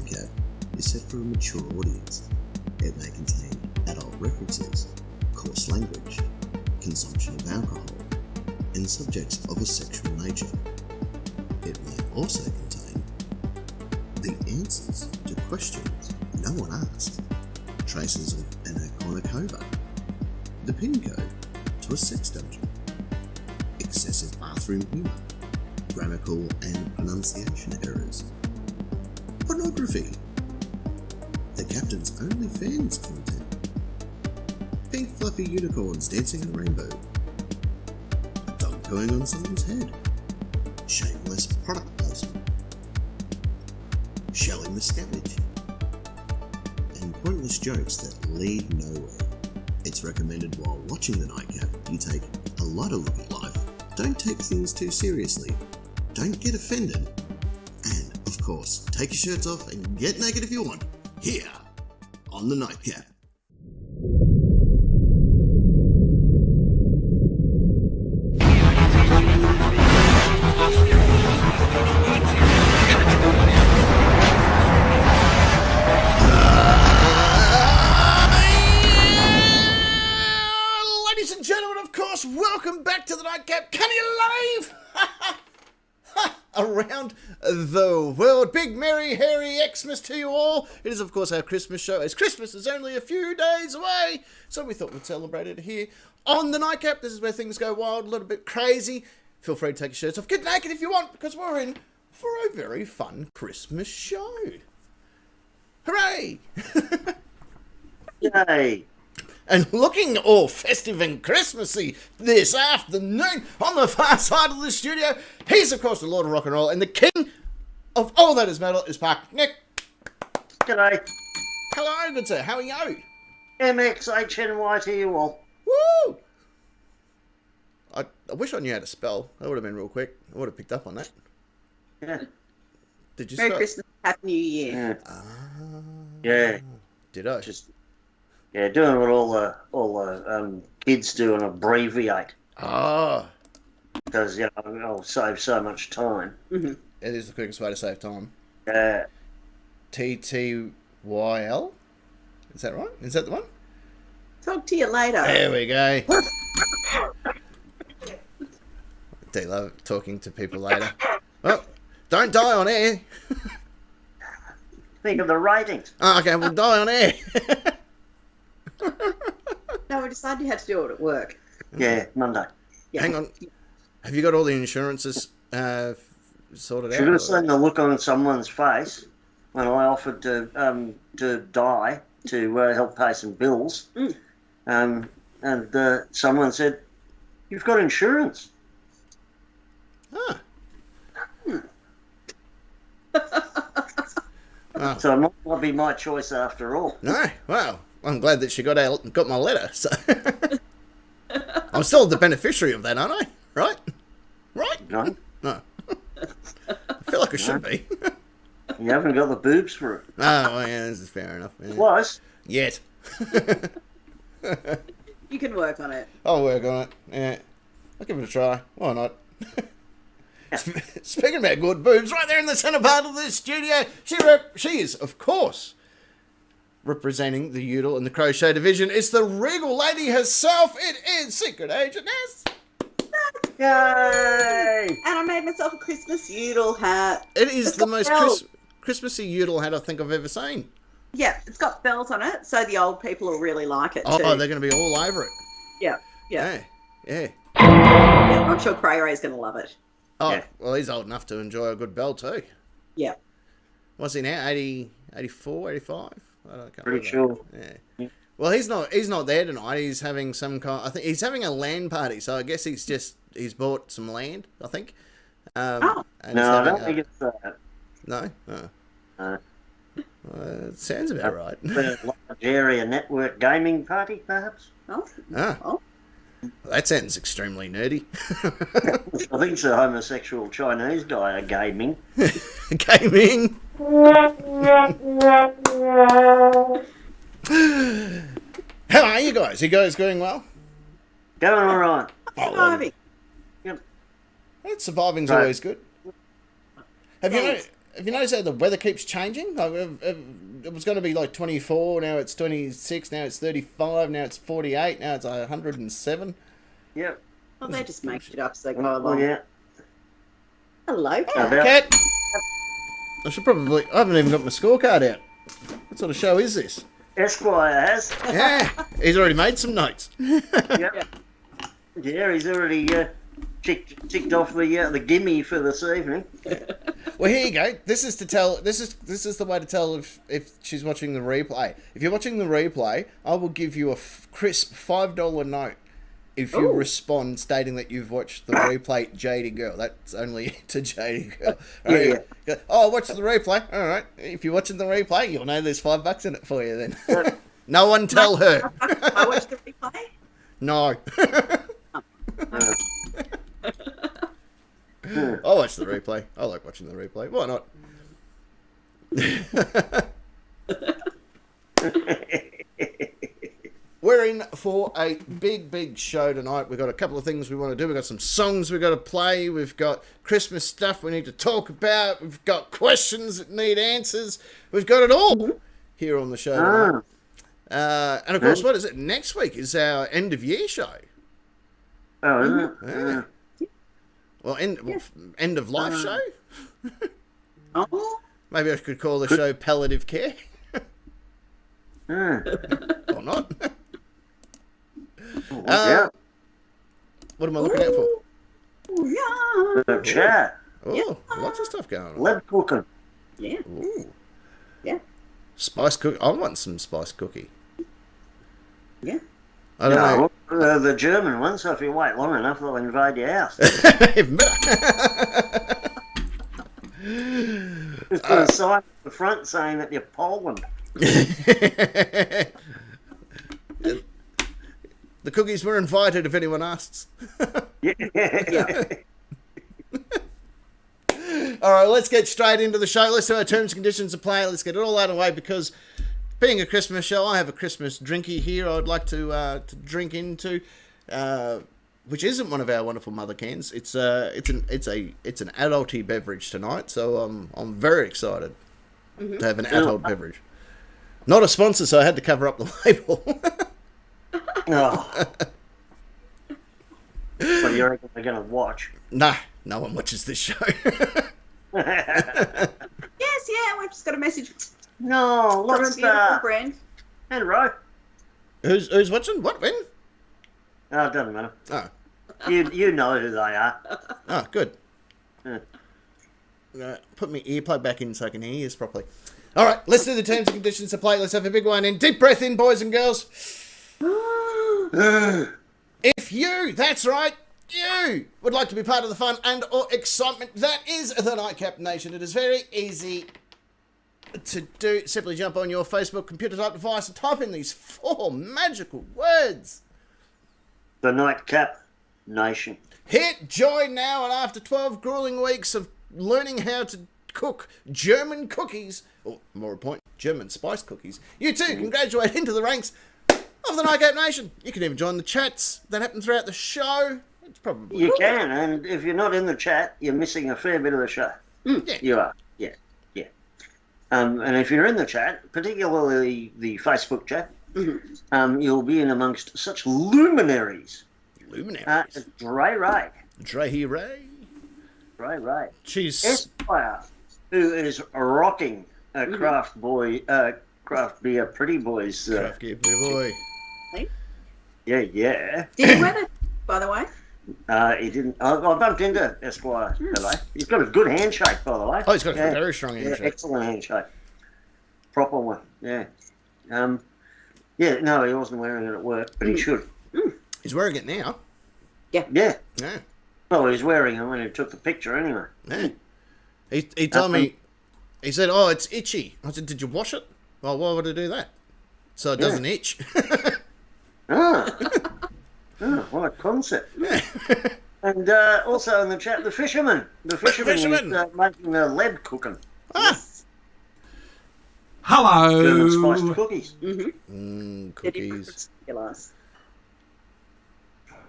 Nightcap is set for a mature audience. It may contain adult references, coarse language, consumption of alcohol, and subjects of a sexual nature. It may also contain the answers to questions no one asked, traces of an Iconicova, the pin code to a sex dungeon, excessive bathroom humour, grammatical and pronunciation errors, pornography, the Captain's OnlyFans content, pink fluffy unicorns dancing in a rainbow, a dog going on someone's head, shameless product placement, shelling the scavenge, and pointless jokes that lead nowhere. It's recommended while watching The Nightcap you take a lighter look at life, don't take things too seriously, don't get offended, and, of course, take your shirts off and get naked if you want, here on The Nightcap. Ladies and gentlemen, of course, welcome back to The Nightcap. Can you live? Around the world. Big, merry, hairy Xmas to you all. It is, of course, our Christmas show, as Christmas is only a few days away. So we thought we'd celebrate it here on The Nightcap. This is where things go wild, a little bit crazy. Feel free to take your shirts off. Get naked if you want, because we're in for a very fun Christmas show. Hooray! Yay! And looking all festive and Christmassy this afternoon on the far side of the studio, he's, of course, the Lord of Rock and Roll and the King of all that is metal is Park. Nick. G'day. Hello, good sir. How are you? MXHNY to you all. Woo! I wish I knew how to spell. That would have been real quick. I would have picked up on that. Yeah. Did you Merry spell? Christmas, Happy New Year. Yeah. Did I? Doing what all the kids do and abbreviate. Ah. Because, I'll save so much time. Mm-hmm. It is the quickest way to save time. TTYL? Is that right? Is that the one? Talk to you later. There we go. They love talking to people later. Well, don't die on air. Think of the ratings. Oh, okay, we'll die on air. No, we decided you had to do it at work. Yeah, Monday. Yeah. Hang on. Have you got all the insurances sorted out? Should have seen the look on someone's face when I offered to die to help pay some bills. And someone said, "You've got insurance." Ah. Oh. So it might not be my choice after all. No, well, I'm glad that she got my letter. So I'm still the beneficiary of that, aren't I? Right? Right? No, No. I feel like I should be. you haven't got the boobs for it. Oh, well, yeah, this is fair enough. Yeah. Plus, Yet. You can work on it. I'll work on it. Yeah. I'll give it a try. Why not? Speaking about good boobs, right there in the centre part of the studio, she is, of course, representing the Udall and the Crochet division. It's the regal lady herself. It is Secret Agent S. yay! And I made myself a Christmas Udall hat. It is It's the got most bells. Christmassy Udall hat I think I've ever seen. Yeah, it's got bells on it, so the old people will really like it too. Oh, they're going to be all over it. Yeah. Yeah. Yeah, I'm sure Cray Ray's going to love it. Oh, Yeah. well, he's old enough to enjoy a good bell too. Yeah. What's he now? 80, 84, 85? I can't Pretty remember. sure. Yeah. Well, he's not there tonight. He's having some kind. I think he's having a land party. So I guess he's bought some land. I think. Oh. And No, he's I having don't think it's that. No. Oh. No. Well, it sounds about right. A large area network gaming party, perhaps? Oh. Ah. Oh. That sounds extremely nerdy. I think it's a homosexual Chinese guy gaming. Gaming. How are you guys? You guys going well? Going all right. Surviving. Surviving's Right. always good. Have you have you noticed how the weather keeps changing? Like, it was going to be like 24, now it's 26, now it's 35, now it's 48, now it's 107. Yep. Well, they just make it up as they go Oh, along. yeah. Hello, Cat. About- Cat! I haven't even got my scorecard out. What sort of show is this? Esquire has. Yeah, he's already made some notes. Yep. Yeah, he's already ticked off the gimme for this evening. Well, here you go. This is the way to tell if she's watching the replay. If you're watching the replay, I will give you a crisp $5 note if you respond stating that you've watched the replay, JD Girl. That's only to JD Girl. Right? Yeah. Oh, watch the replay. All right. If you're watching the replay, you'll know there's $5 in it for you then. No one tell her. I watched the replay. No. I'll watch the replay. I like watching the replay. Why not? We're in for a big show tonight. We've got a couple of things we want to do. We've got some songs we've got to play. We've got Christmas stuff we need to talk about. We've got questions that need answers. We've got it all here on the show tonight. And of course, what is it? Next week is our end of year show. Oh, isn't it? Yeah. Well, end of life show? Oh, Maybe I could call the show Palliative Care. Yeah. Or not. Yeah. What am I looking out for? yeah. The chat. Oh, lots of stuff going on. Lead cooking. Yeah. Ooh. Yeah. Spice cookie. I want some spice cookie. Yeah. I don't know. No, the German one, so if you wait long enough, they'll invade your house. Even better. Just put a sign at the front saying that you're Poland. The cookies were invited if anyone asks. Yeah. All right, let's get straight into the show. Let's do our terms and conditions of play. Let's get it all out of the way because being a Christmas show, I have a Christmas drinky here I'd like to drink into, which isn't one of our wonderful mother cans. It's an adulty beverage tonight, so I'm very excited to have an adult beverage. Not a sponsor, so I had to cover up the label. Oh. What do you reckon they're going to watch? Nah, no one watches this show. Yes, yeah. We just got a message No, from a let's beautiful friend. and right. Who's watching? What? When? Oh, it doesn't matter. Oh, You know who they are. oh, good. Yeah. Put my earplug back in so I can hear you properly. All right, let's do the terms and conditions to play. Let's have a big one in. Deep breath in, boys and girls. If you, that's right, you would like to be part of the fun and or excitement that is the Nightcap Nation, it is very easy to do. Simply jump on your Facebook computer type device and type in these 4 magical words. The Nightcap Nation. Hit join now, and after 12 grueling weeks of learning how to cook German cookies, or more important, German spice cookies, you too can graduate into the ranks of the Nightcap Nation. You can even join the chats that happen throughout the show. It's probably You can, and if you're not in the chat, you're missing a fair bit of the show. Yeah. You are, yeah. And if you're in the chat, particularly the Facebook chat, you'll be in amongst such luminaries. luminaries. Dre Ray. Dre Ray. Dre Ray. She's Esquire, who is rocking a craft beer pretty boys. craft gear boy. Yeah. Did you wear that, by the way? He didn't. I bumped into Esquire today. He's got a good handshake, by the way. Oh, he's got a very strong handshake. Excellent handshake. Proper one. Yeah. No, he wasn't wearing it at work, but he should. He's wearing it now. Yeah. Yeah. Well, he was wearing it when he took the picture anyway. Yeah. He told me, he said, oh, it's itchy. I said, did you wash it? Well, why would I do that? So it doesn't itch. What a concept. And also in the chat, the fisherman. The fisherman is making the lead cooking. Hello. German spiced cookies. Cookies. Speculars.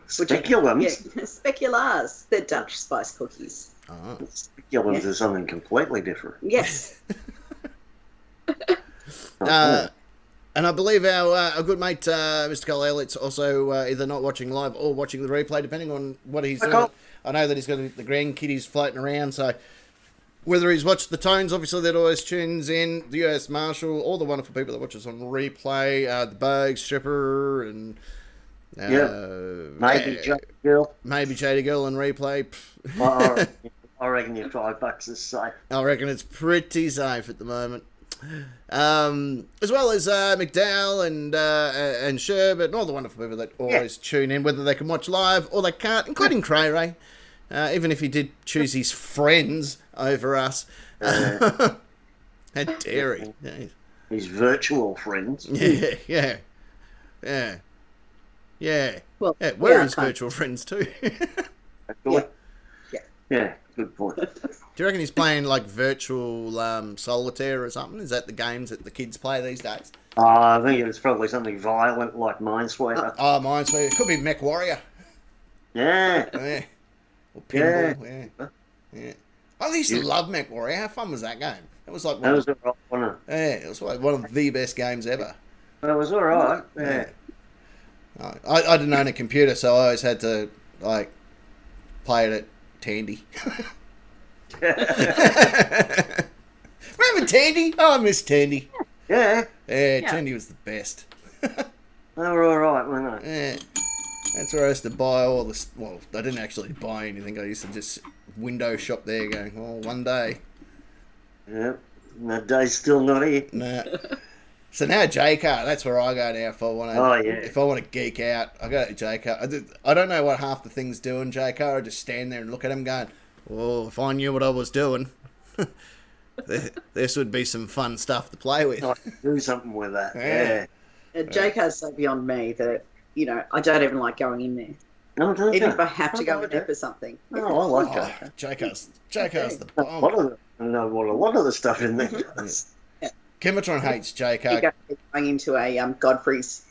Speculums. Yeah, speculars. They're Dutch spice cookies. Oh. Speculums are something completely different. Yes. And I believe our good mate, Mr. Cole Elliott's also either not watching live or watching the replay, depending on what he's doing. I know that he's got the grandkiddies floating around, so whether he's watched the Tones, obviously that always tunes in, the US Marshal, all the wonderful people that watch us on replay, the Bogues, Stripper, and... maybe Jade Girl. Maybe Jade Girl on replay. I reckon your $5 is safe. I reckon it's pretty safe at the moment. As well as McDowell and Sherbert and all the wonderful people that always tune in, whether they can watch live or they can't, including Cray Ray. Even if he did choose his friends over us. How dare he? His virtual friends. Yeah. Well, we're his virtual friends too. Yeah, good point. Do you reckon he's playing like virtual solitaire or something? Is that the games that the kids play these days? I think it's probably something violent like Minesweeper. Minesweeper. It could be Mech Warrior. Yeah. Or Pinball. Yeah. I used to love Mech Warrior. How fun was that game? It was like That was all right, wasn't it? Yeah, it was like one of the best games ever. It was all right. Yeah. I didn't own a computer, so I always had to like play it at Tandy. Remember Tandy? Oh, I miss Tandy. Yeah. Yeah, Tandy was the best. They were all right, weren't they? Yeah. That's where I used to buy all this. Well, I didn't actually buy anything. I used to just window shop there going, one day. Yeah. And that day's still not here. Nah. So now J-Car, that's where I go now if I want to. If I want to geek out, I go to J-Car. I don't know what half the things do in J-Car. I just stand there and look at them going, well, if I knew what I was doing, this would be some fun stuff to play with. I could do something with that. Yeah. J-Car's so beyond me that, I don't even like going in there. No, don't Even you? if I have to go in there for something. Oh, I like that. J-Car's the A bomb. lot of the stuff in there. Kimatron hates J-Car. Going into a Godfrey's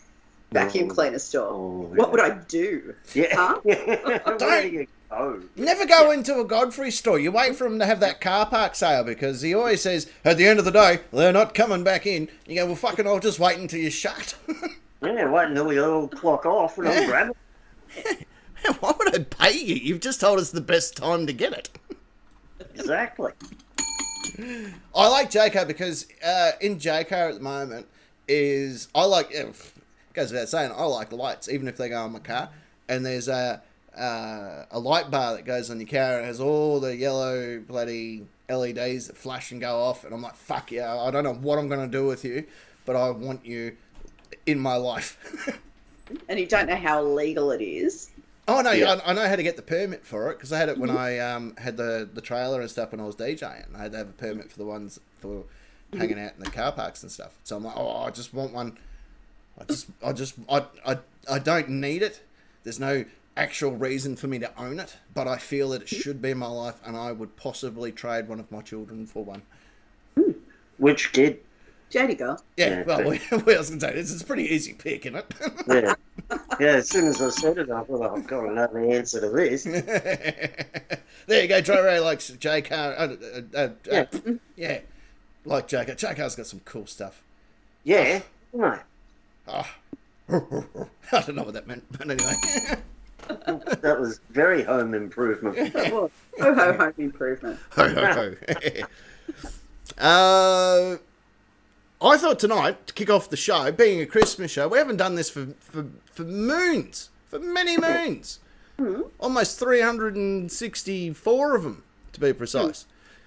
vacuum cleaner store. What would I do? Yeah. Huh? Where do you go? Never go into a Godfrey store. You wait for him to have that car park sale because he always says, at the end of the day, they're not coming back in. You go, well, fucking, I'll just wait until you shut. Yeah, wait until we all clock off and I'll grab it. Why would I pay you? You've just told us the best time to get it. Exactly. I like J-Car because in J-Car at the moment it goes without saying, I like lights, even if they go on my car. And there's a light bar that goes on your car and has all the yellow bloody LEDs that flash and go off. And I'm like, fuck yeah, I don't know what I'm going to do with you, but I want you in my life. And you don't know how legal it is. Oh, no, yeah. I know how to get the permit for it because I had it when I had the trailer and stuff when I was DJing. I had to have a permit for the ones for hanging out in the car parks and stuff. So I'm like, I just want one. I don't need it. There's no actual reason for me to own it, but I feel that it should be in my life and I would possibly trade one of my children for one. Which kid? Jady girl. Yeah, well, we was going to say, it's a pretty easy pick, isn't it? Yeah. Yeah, as soon as I said it, I thought, I've got to know the answer to this. There you go, Joe Ray likes J-Car. Yeah, like J-Car. J-Car's got some cool stuff. Yeah, right. Oh. I don't know what that meant, but anyway. That was very home improvement. Ho, home improvement. Ho. I thought tonight, to kick off the show, being a Christmas show, we haven't done this for moons, for many moons. Almost 364 of them, to be precise.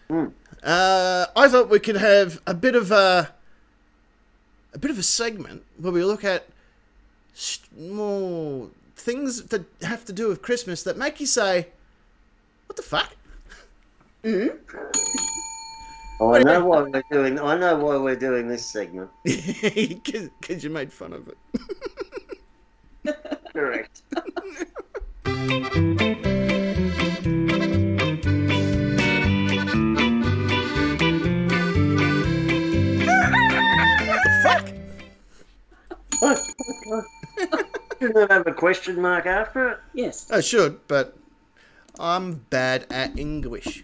I thought we could have a bit of a segment where we look at more things that have to do with Christmas that make you say, what the fuck? I know why we're doing this segment. Because you made fun of it. Correct. Fuck! Shouldn't it have a question mark after it? Yes. I should, but I'm bad at English.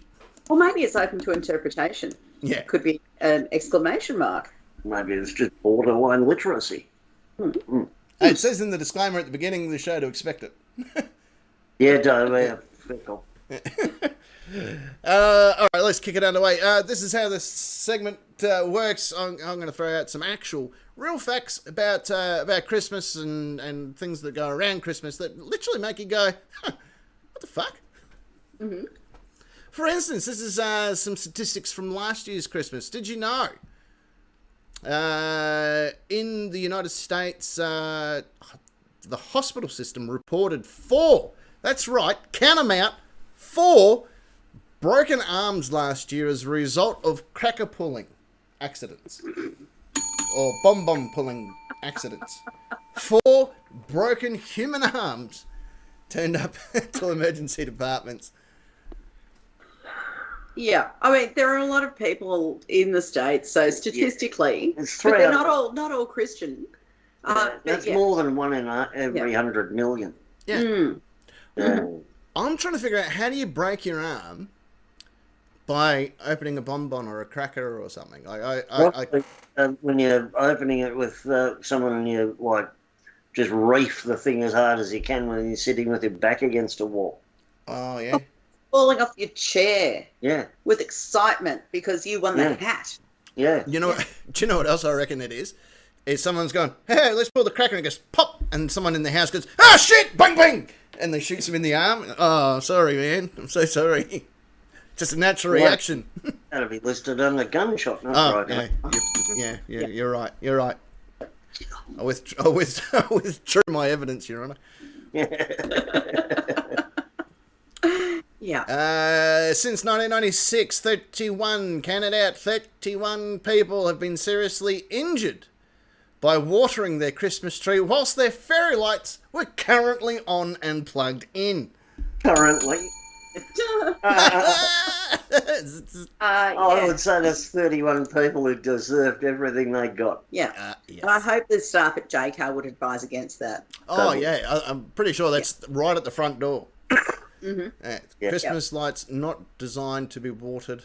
Or maybe it's open to interpretation. Yeah. Could be an exclamation mark. Maybe it's just borderline literacy. It says in the disclaimer at the beginning of the show to expect it. Yeah, don't fickle. All right, let's kick it underway. This is how this segment works. I'm going to throw out some actual real facts about Christmas and things that go around Christmas that literally make you go, huh, what the fuck? Mm-hmm. For instance, this is some statistics from last year's Christmas. Did you know? In the United States, the hospital system reported 4, that's right, count them out, 4 broken arms last year as a result of cracker pulling accidents. Or bomb pulling accidents. 4 broken human arms turned up to emergency departments. Yeah, I mean, there are a lot of people in the States, so statistically, It's but 3 they're out not all Christian. that's more than 1 in every 100 million. Yeah. Mm. Yeah. I'm trying to figure out, how do you break your arm by opening a bonbon or a cracker or something? When you're opening it with someone and you like just reef the thing as hard as you can when you're sitting with your back against a wall. Oh, yeah. Falling off your chair Yeah, with excitement because you won the hat. yeah. You know what? Do you know what else I reckon it is? Is someone's going, hey, let's pull the cracker, and it goes pop, and someone in the house goes, ah, shit, bang, bang, and they shoots him in the arm. Oh, sorry, man, I'm so sorry. Just a natural reaction. That'll be listed under gunshot, not Oh, right. yeah, you're right. You're right. I withdrew my evidence, Your Honour. Yeah. Since 1996, 31 people have been seriously injured by watering their Christmas tree whilst their fairy lights were currently on and plugged in. Currently. I would say that's 31 people who deserved everything they got. Yeah. Yes. And I hope the staff at JCar would advise against that. Oh, yeah. I'm pretty sure that's right at the front door. Mm-hmm. Christmas lights not designed to be watered.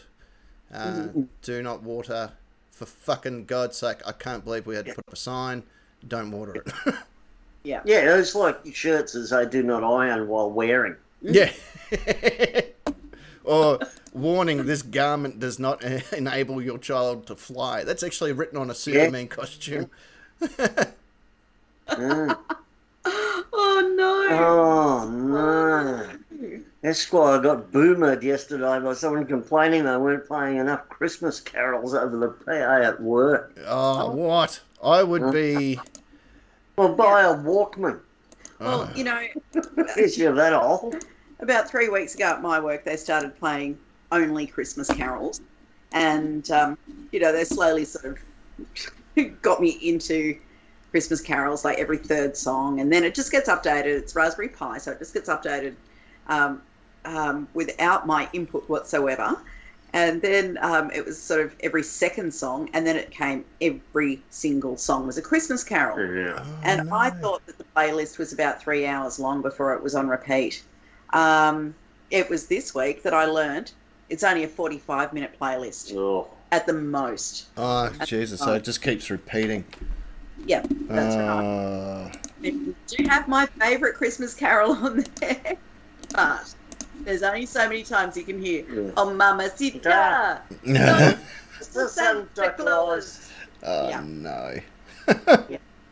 Do not water. For fucking God's sake, I can't believe we had to put up a sign. Don't water it. Yeah. Yeah, it's like shirts that say do not iron while wearing. Yeah. Or warning, this garment does not enable your child to fly. That's actually written on a Superman costume. Oh, no. Oh, no. That's why I got boomered yesterday by someone complaining they weren't playing enough Christmas carols over the PA at work. Oh, what? I would be... Well, buy a Walkman. Well, you know, Is you that old? about 3 weeks ago at my work, they started playing only Christmas carols. And, you know, they slowly sort of got me into Christmas carols, like every third song. And then it just gets updated. It's Raspberry Pi, so it just gets updated without my input whatsoever. And then it was sort of every second song, and then it came every single song was a Christmas carol. Yeah. And I thought that the playlist was about 3 hours long before it was on repeat. It was this week that I learned it's only a 45-minute playlist at the most. Oh, Jesus, so it just keeps repeating. Yeah, that's right. And do have my favourite Christmas carol on there, but there's only so many times you can hear, oh, Mamacita, Santa Claus. Oh, Yeah. no.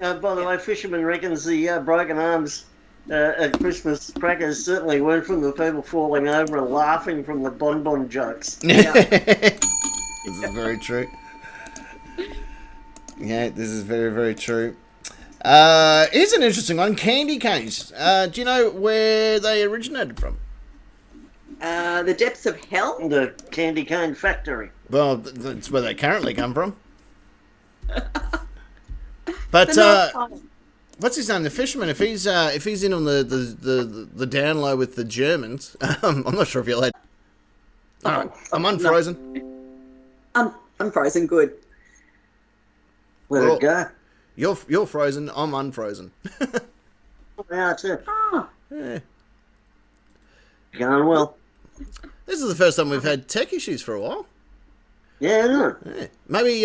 By the way, Fisherman reckons the broken arms at Christmas crackers certainly weren't from the people falling over and laughing from the bonbon jokes. Yeah. This is very true. Yeah, this is very, very true. Here's an interesting one. Candy canes. Do you know where they originated from? The depths of hell. The candy cane factory. Well, that's where they currently come from. But The North Pole. what's his name? The fisherman. If he's in on the down low with the Germans, I'm not sure if you'll. All right, I'm unfrozen. I'm frozen. Good. Let Well, it go. You're frozen. I'm unfrozen. Yeah, too. Oh, Yeah. Going well. This is the first time we've had tech issues for a while. Yeah, isn't it? Yeah. Maybe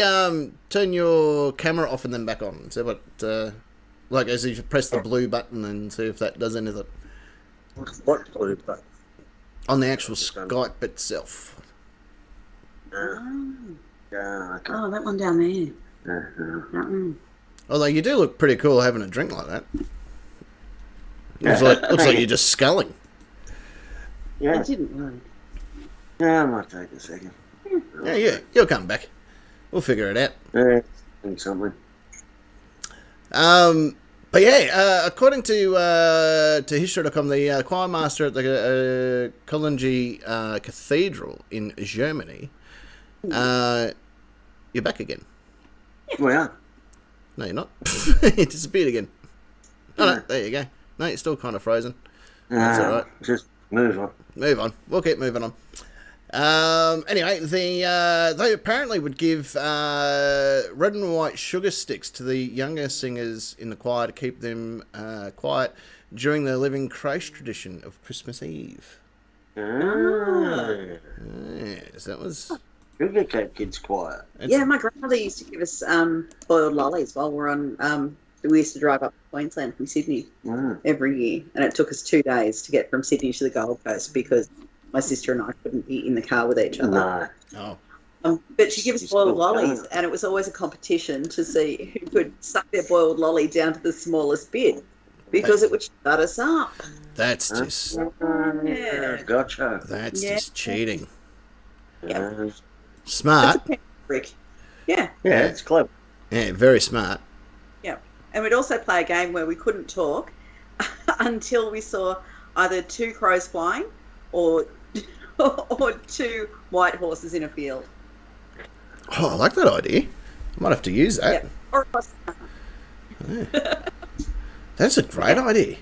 turn your camera off and then back on. See what, like as you press the blue button and see if that does anything. What blue button? On the actual Skype itself. Okay. Oh, that one down there. Uh-huh. Although you do look pretty cool having a drink like that. Looks like you're just sculling. Yeah. I didn't know. Yeah, I might take a second. Yeah, you'll come back. We'll figure it out. Yeah, think something. But yeah, according to history.com, the choir master at the Cologne Cathedral in Germany, you're back again. Well, No, you're not. You disappeared again. Oh, no, there you go. No, you're still kind of frozen. That's all right. Just move on. Move on. We'll keep moving on. Anyway, they apparently would give red and white sugar sticks to the younger singers in the choir to keep them quiet during the Living Christ tradition of Christmas Eve. Yes, that was... Sugar kept kids quiet. Yeah, my grandmother used to give us boiled lollies while we're on. We used to drive up to Queensland from Sydney every year, and it took us 2 days to get from Sydney to the Gold Coast because my sister and I couldn't be in the car with each other. No. But she gave us boiled lollies, and it was always a competition to see who could suck their boiled lolly down to the smallest bit because it would shut us up. That's just... Yeah. Gotcha. That's just cheating. Yeah. Smart. Brick. Yeah. Yeah, it's clever. Yeah, very smart. Yeah. And we'd also play a game where we couldn't talk until we saw either 2 crows flying or 2 white horses in a field. Oh, I like that idea. I might have to use that. Yeah. Or across That's a great idea.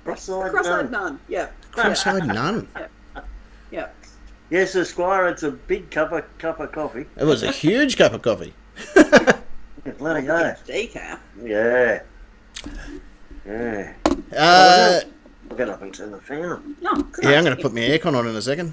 cross-eyed nun. Yeah. Cross-eyed nun. Yeah. Yes, Esquire, it's a big cup of coffee. It was a huge cup of coffee. Yeah, let it go. Decaf. Yeah. Yeah. I'll get up and turn the fan on. No, Yeah, I'm going to put my aircon on in a second.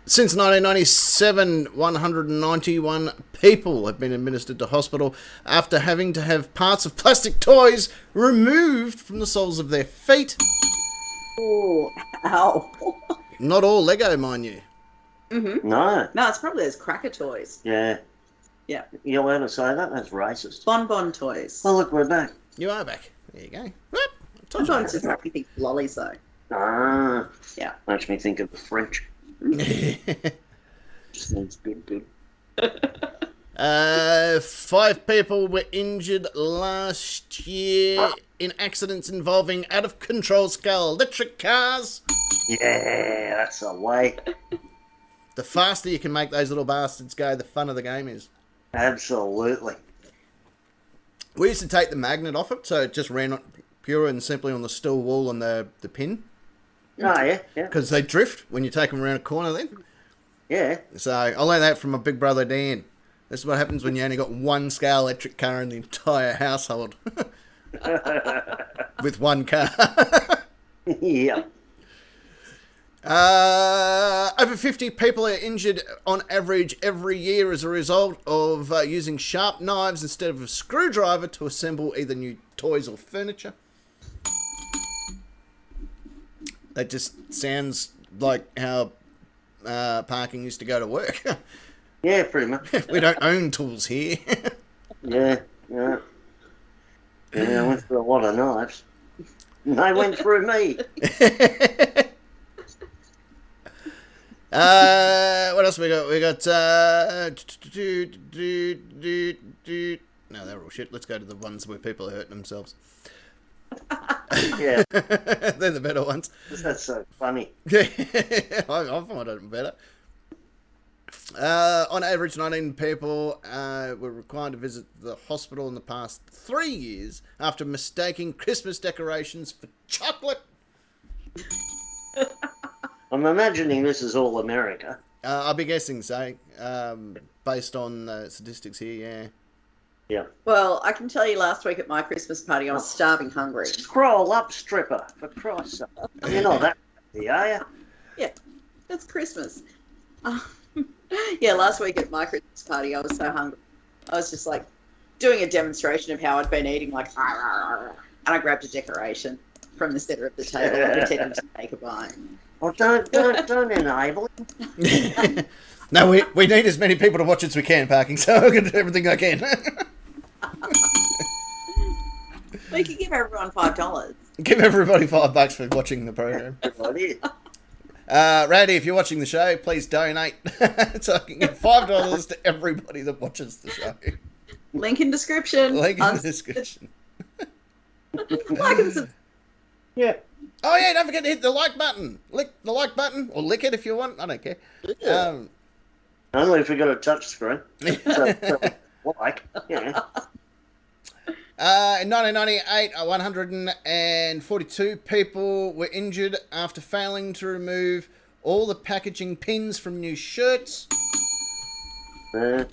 Since 1997, 191 people have been administered to hospital after having to have parts of plastic toys removed from the soles of their feet. Oh, ow. Not all Lego, mind you. Mm-hmm. No. No, it's probably those cracker toys. Yeah. Yeah. You're allowed to say that? That's racist. Bonbon toys. Oh, look, we're back. You are back. There you go. Bonbons just make me think lollies, though. Ah. Yeah. Makes me think of the French. Sounds good. 5 people were injured last year in accidents involving out-of-control scale electric cars. Yeah, that's the way. The faster you can make those little bastards go, the funner the game is. Absolutely. We used to take the magnet off it, so it just ran pure and simply on the steel wall and the pin. Oh, yeah. Because they drift when you take them around a corner then. Yeah. So I learned that from my big brother Dan. This is what happens when you only got one scale electric car in the entire household. With one car. Yeah. Over 50 people are injured on average every year as a result of using sharp knives instead of a screwdriver to assemble either new toys or furniture. That just sounds like how parking used to go to work. Yeah, pretty much. We don't own tools here. Yeah. Yeah, I went through a lot of knives. They went through me. What else we got? We got no, they're all shit. Let's go to the ones where people are hurting themselves. Yeah. They're the better ones. That's so funny. Yeah, I find it better. On average, 19 people were required to visit the hospital in the past 3 years after mistaking Christmas decorations for chocolate. I'm imagining this is all America. I'll be guessing so, based on statistics here, yeah. Yeah. Well, I can tell you last week at my Christmas party, I was starving hungry. Scroll up, stripper, for Christ's sake. You're not that busy, are you? Yeah, that's Christmas. Yeah, last week at my Christmas party, I was so hungry. I was just like doing a demonstration of how I'd been eating, like, and I grabbed a decoration from the centre of the table and pretended to take a bite. Well, don't enable it. No, we need as many people to watch as we can, Parking, so I'm going to do everything I can. We could give everyone $5. Give everybody $5 for watching the program. Good idea. Randy, if you're watching the show, please donate so I can give $5 to everybody that watches the show. Link in description. Link in the description. Like and subscribe. Yeah. Oh yeah, don't forget to hit the like button. Lick the like button, or lick it if you want. I don't care. Yeah. Only if you've got a touch screen. So, like, yeah. In 1998, 142 people were injured after failing to remove all the packaging pins from new shirts. Yeah.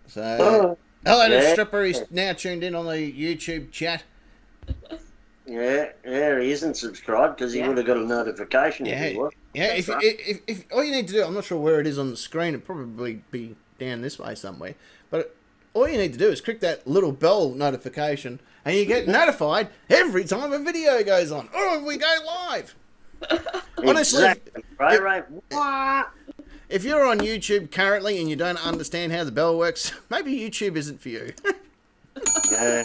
So, hello to Yeah. Stripper. He's now tuned in on the YouTube chat. Yeah, he isn't subscribed because he would have got a notification if he was. Yeah. If all you need to do, I'm not sure where it is on the screen. It'd probably be down this way somewhere. But all you need to do is click that little bell notification, and you get notified every time a video goes on. Oh, we go live. Honestly, Exactly. Right. if you're on YouTube currently and you don't understand how the bell works, maybe YouTube isn't for you. Yeah,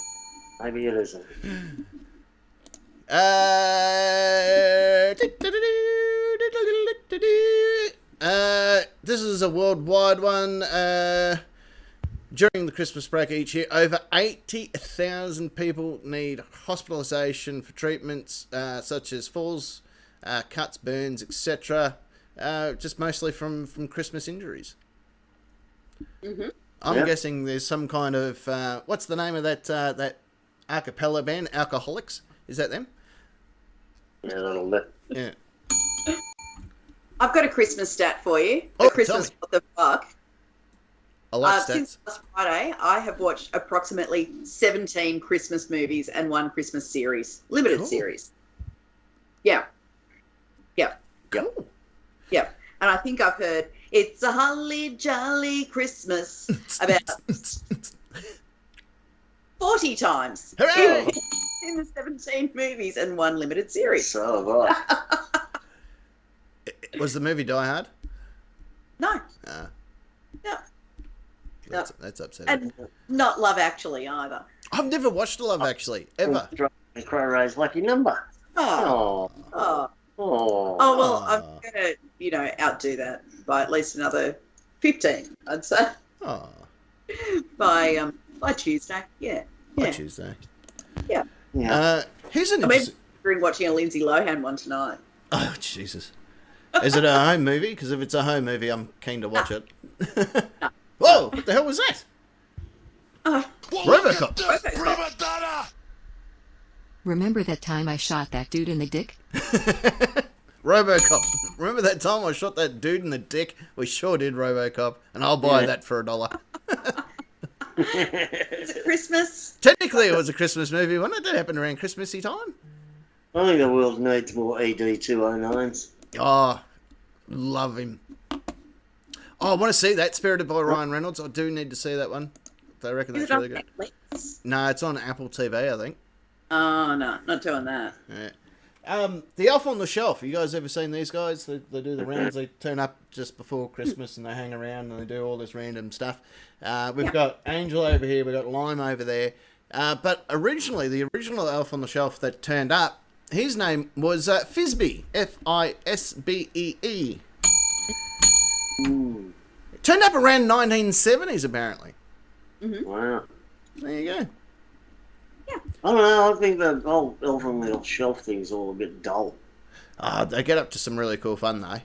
maybe it isn't. This is a worldwide one. During the Christmas break each year, over 80,000 people need hospitalisation for treatments such as falls, cuts, burns, etc. Just mostly from Christmas injuries. Mm-hmm. I'm guessing there's some kind of what's the name of that a cappella band? Alcoholics? Is that them? Yeah, that'll do. Yeah. I've got a Christmas stat for you. Oh, A Christmas tell me. what the fuck. I like Since stats. last Friday, I have watched approximately 17 Christmas movies and one Christmas series, limited Cool. series. Yeah. Cool. Yeah. And I think I've heard "It's a Holly Jolly Christmas" about 40 times Hooray! in the 17 movies and one limited series. So have I. Was the movie Die Hard? No. No. No. That's upsetting. And not Love Actually either. I've never watched Love Actually, ever. Crow Ray's lucky number. Oh. Oh. Oh. Oh. Well, I'm going to, outdo that by at least another 15, I'd say, Oh, by Tuesday. Yeah. by Tuesday. Yeah. Yeah. Here's an I mean, interesting... I'm watching a Lindsay Lohan one tonight. Oh, Jesus. Is it a home movie? Because if it's a home movie, I'm keen to watch it. Whoa, what the hell was that? Robocop. Remember that time I shot that dude in the dick? Robocop. Remember that time I shot that dude in the dick? We sure did, Robocop. And I'll buy that for $1. Is it Christmas? Technically, it was a Christmas movie. When did that happen around Christmassy time? I think the world needs more ED209s. Oh, love him. Oh, I want to see that. Spirited by Ryan Reynolds. I do need to see that one. I reckon Is that's it on really good. Netflix? No, it's on Apple TV, I think. Oh, no, not doing that. Yeah. The Elf on the Shelf. You guys ever seen these guys? They do the rounds. They turn up just before Christmas and they hang around and they do all this random stuff. We've got Angel over here. We've got Lime over there. But originally, the original Elf on the Shelf that turned up, his name was Fisbee. Fisbee. Turned up around 1970s, apparently. Wow. There you go. I don't know. I think the whole Elf on the Shelf thing's all a bit dull. They get up to some really cool fun, though.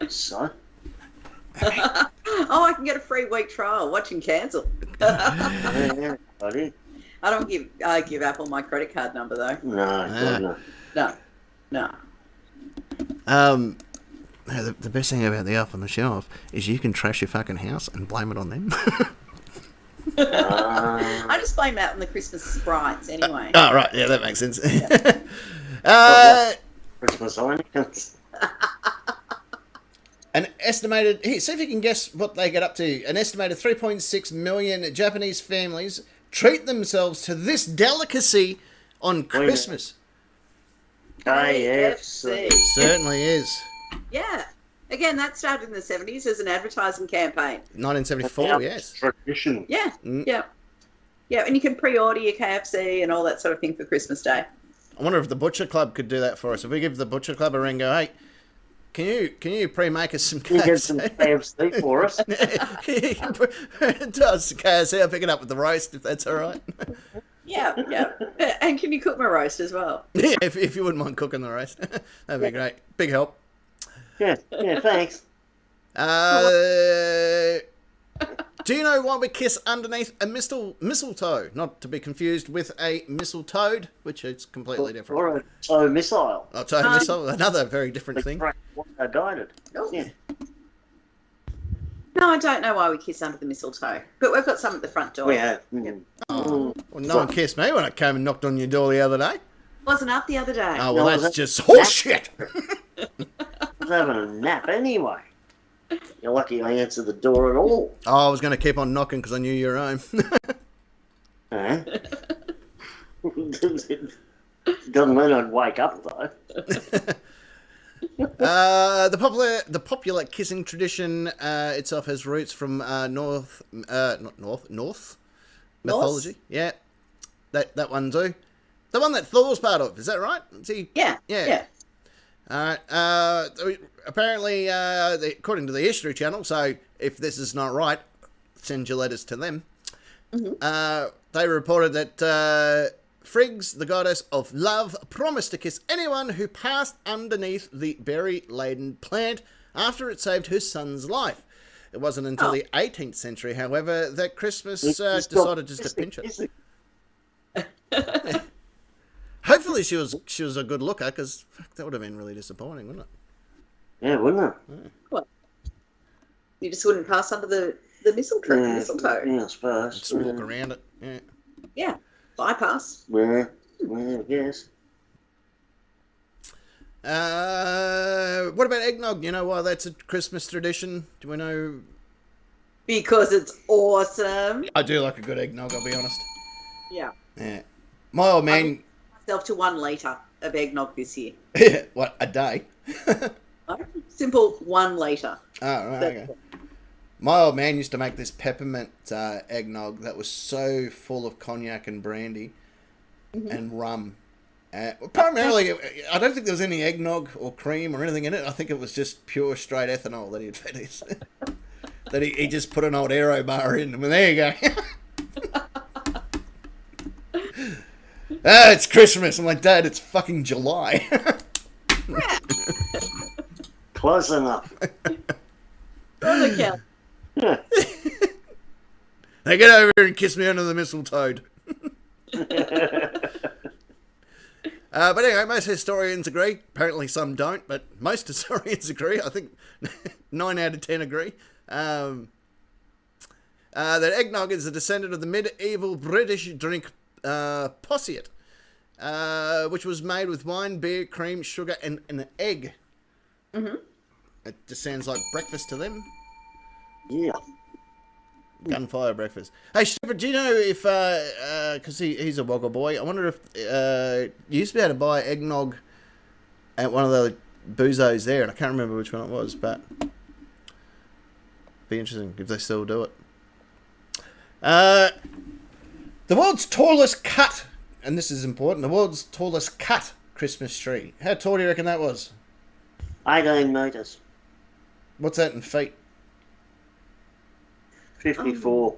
So? Oh, I can get a free week trial. Watch and cancel. Yeah, buddy. I don't give Apple my credit card number, though. No, God, no. No. Um, No, the best thing about the elf on the shelf is you can trash your fucking house and blame it on them. I just blame that on the Christmas sprites anyway. Oh, right. Yeah, that makes sense. Christmas ornaments. An estimated... Here, see if you can guess what they get up to. An estimated 3.6 million Japanese families treat themselves to this delicacy on Christmas. KFC. Certainly is. Yeah. Again, that started in the 70s as an advertising campaign. 1974, yes. Tradition. Yeah. Yeah. Yeah, and you can pre-order your KFC and all that sort of thing for Christmas Day. I wonder if the Butcher Club could do that for us. If we give the Butcher Club a ring, go, hey, can you pre-make us some KFC? Can you get some KFC for us? Does KFC? I'll pick it up with the roast, if that's all right. Yeah, yeah. And can you cook my roast as well? Yeah, if you wouldn't mind cooking the roast. That'd be great. Big help. Yeah, thanks. Do you know why we kiss underneath a mistletoe? Not to be confused with a mistletoe, which is completely different. Or a toe missile. Oh, toe missile, another very different thing. I guided. Oh. Yeah. No, I don't know why we kiss under the mistletoe, but we've got some at the front door. We have. Oh, well, no one kissed me when I came and knocked on your door the other day. Wasn't up the other day. Oh, well, No, that's just horseshit. I was having a nap anyway. You're lucky I answered the door at all. Oh, I was going to keep on knocking because I knew you were home. Huh? Doesn't mean I'd wake up though. The popular kissing tradition itself has roots from North mythology. Yeah, that one too. The one that Thor's part of. Is that right? Yeah. All right. Apparently, according to the History Channel, so if this is not right, send your letters to them. Mm-hmm. They reported that Friggs, the goddess of love, promised to kiss anyone who passed underneath the berry-laden plant after it saved her son's life. It wasn't until the 18th century, however, that Christmas decided just to pinch it. Yeah. Hopefully she was a good looker, because that would have been really disappointing, wouldn't it? Yeah, wouldn't it? Yeah. What? You just wouldn't pass under the mistletoe. Yeah, I suppose. Just walk around it. Yeah. Yeah. Bypass. Yeah, yes. What about eggnog? You know why that's a Christmas tradition? Do we know? Because it's awesome. I do like a good eggnog, I'll be honest. Yeah. Yeah. My old man... Myself to 1 litre of eggnog this year. What, a day? Simple 1 litre. Oh, right, okay. My old man used to make this peppermint eggnog that was so full of cognac and brandy and rum. Primarily, I don't think there was any eggnog or cream or anything in it. I think it was just pure straight ethanol that he had fed us. That he just put an old aero bar in. And there you go. It's Christmas. I'm like, Dad, it's fucking July. Close enough. Doesn't count. Yeah. Now get over here and kiss me under the mistletoe. But anyway, most historians agree. Apparently some don't, but most historians agree. I think 9 out of 10 agree. That eggnog is a descendant of the medieval British drink posset, which was made with wine, beer, cream, sugar, and an egg. Mm-hmm. It just sounds like breakfast to them. Yeah. Gunfire breakfast. Hey, Stupid, do you know if, because he's a Wagga boy, I wonder if you used to be able to buy eggnog at one of the boozos there, and I can't remember which one it was, but be interesting if they still do it. The world's tallest cut, and this is important, the world's tallest cut Christmas tree. How tall do you reckon that was? 18 metres. What's that in feet? 54.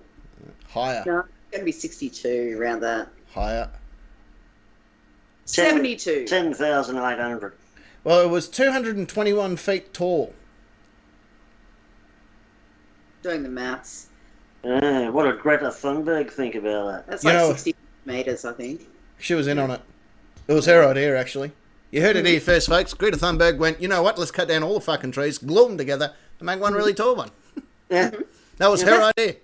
Higher. No, it's going to be 62, around that. Higher. 72. 10,800. Well, it was 221 feet tall. Doing the maths. What did Greta Thunberg think about that? That's You like know- 60 metres, I think. She was in on it. It was her idea, actually. You heard it here first, folks. Greta Thunberg went, you know what, let's cut down all the fucking trees, glue them together, and make one really tall one. Yeah. That was her idea.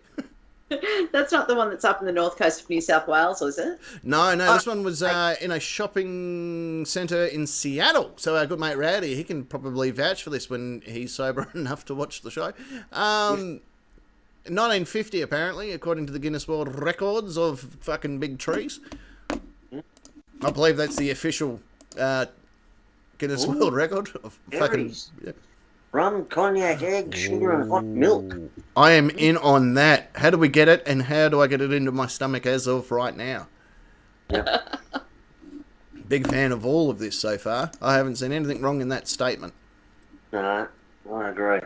That's not the one that's up in the north coast of New South Wales, was it? No, this one was in a shopping centre in Seattle. So our good mate Rowdy, he can probably vouch for this when he's sober enough to watch the show. 1950, apparently, according to the Guinness World Records of fucking big trees. I believe that's the official Guinness World Record of fucking... Yeah. Rum, cognac, egg, sugar, and hot milk. I am in on that. How do we get it, and how do I get it into my stomach as of right now? Yep. Big fan of all of this so far. I haven't seen anything wrong in that statement. No, I agree.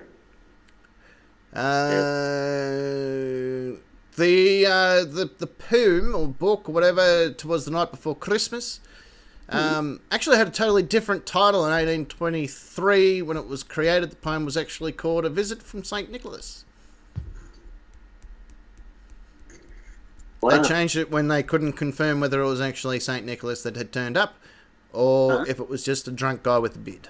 The poem or book or whatever towards the night before Christmas actually had a totally different title in 1823 when it was created. The poem was actually called A Visit from St. Nicholas. Wow. They changed it when they couldn't confirm whether it was actually St. Nicholas that had turned up or if it was just a drunk guy with a beard.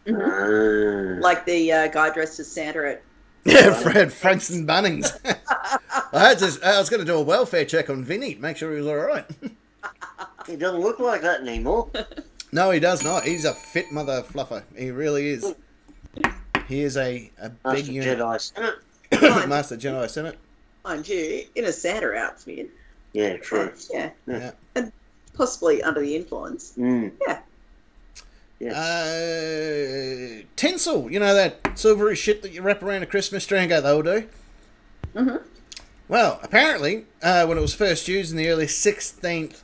Like the guy dressed as Santa at... Yeah, Fred Frankston Bunnings. I was going to do a welfare check on Vinny, make sure he was all right. He doesn't look like that anymore. No, he does not. He's a fit mother fluffer. He really is. He is a big unit. Jedi Senate. Master Jedi Senate. Mind you, in a Santa outfit. Yeah, true. Yeah. And possibly under the influence. Yeah. Yes. Tinsel, you know that silvery shit that you wrap around a Christmas tree and go, they'll do? Mm-hmm. Well, apparently, when it was first used in the early 16th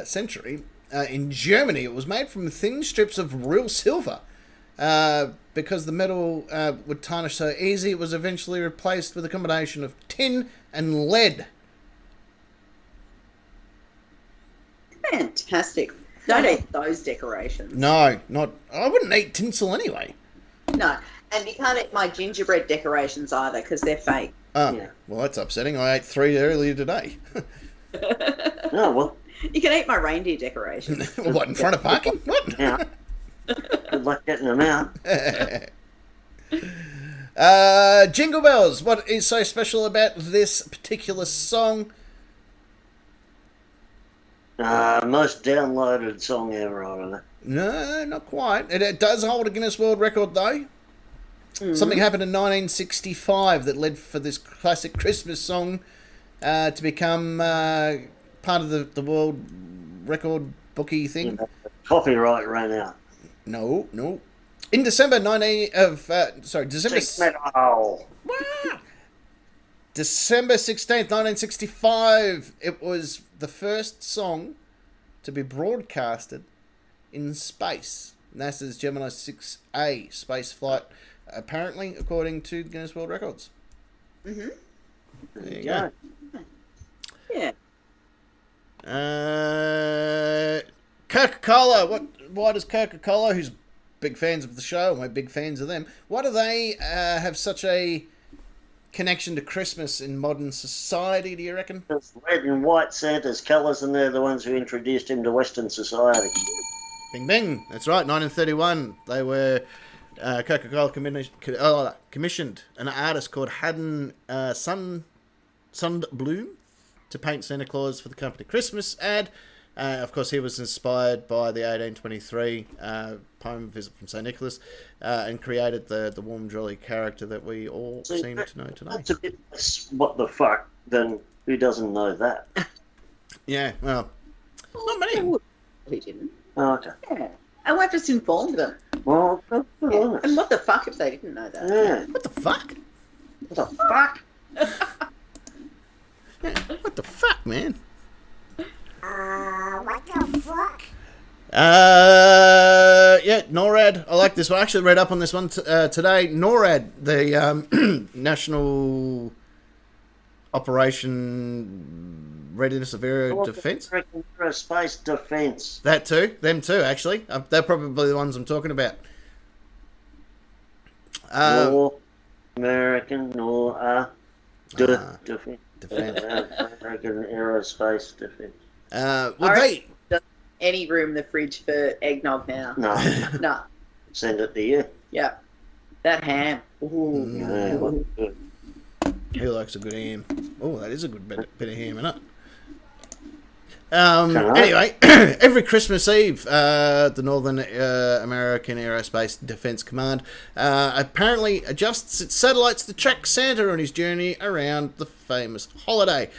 century, in Germany, it was made from thin strips of real silver. Because the metal would tarnish so easy, it was eventually replaced with a combination of tin and lead. Fantastic. Don't eat those decorations. No, not... I wouldn't eat tinsel anyway. No. And you can't eat my gingerbread decorations either because they're fake. Oh, yeah. Well, that's upsetting. I ate 3 earlier today. Oh, well. You can eat my reindeer decorations. What, in front of parking? What? Yeah. Good luck getting them out. Jingle Bells. What is so special about this particular song? Most downloaded song ever, I don't know. No, not quite. It does hold a Guinness World Record, though. Something happened in 1965 that led for this classic Christmas song to become part of the world record bookie thing. Copyright ran out. No. In December 16th, 1965, it was the first song to be broadcasted in space. NASA's Gemini 6A space flight, apparently, according to Guinness World Records. Mm-hmm. There you go. Yeah. Coca-Cola. Why does Coca-Cola, who's big fans of the show, and we're big fans of them, why do they have such a connection to Christmas in modern society, do you reckon? There's red and white Santa's colours, and they're the ones who introduced him to Western society. Bing, bing. That's right, 1931. They were... Coca-Cola commissioned an artist called Haddon Sundblom to paint Santa Claus for the company Christmas ad. Of course, he was inspired by the 1823 poem Visit from St. Nicholas and created the warm, jolly character that we all seem to know today. That's a bit less what the fuck than who doesn't know that. Yeah, well, not many. He didn't. Oh, okay. Yeah. And we've just informed them. Well, good on us. And what the fuck if they didn't know that? Yeah. What the fuck? What the fuck? What the fuck, man? What the fuck? Yeah, NORAD. I like this one. I actually read up on this one today. NORAD, the National Operation Readiness of Area Defence. Aerospace Defence. That too. Them too, actually. They're probably the ones I'm talking about. Nor American, nor Defence. Defence. American Aerospace Defence. Well, Alright. any room in the fridge for eggnog now. No, No. send it to you. Yeah. That ham. Ooh. Yeah, good. Who likes a good ham? Oh, that is a good bit of ham, isn't it? Dunno. Anyway, every Christmas Eve, the Northern American Aerospace Defense Command apparently adjusts its satellites to track Santa on his journey around the famous holiday.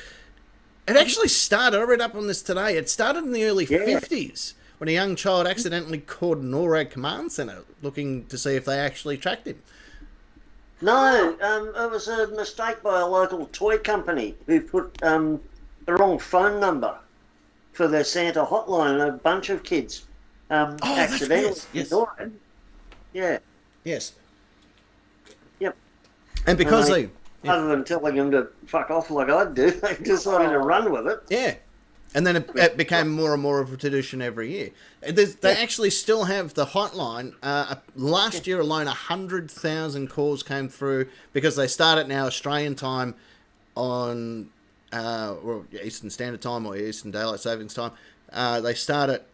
It actually started, I read up on this today, it started in the early 50s when a young child accidentally called an NORAD command centre looking to see if they actually tracked him. No, it was a mistake by a local toy company who put the wrong phone number for their Santa hotline, and a bunch of kids accidentally ignored it. Yeah. Yes. Yep. And because And rather than telling them to fuck off like I do, they decided to run with it. Yeah. And then it became more and more of a tradition every year. They actually still have the hotline. Last year alone, 100,000 calls came through because they start it now Australian time on Eastern Standard Time or Eastern Daylight Savings Time. They start it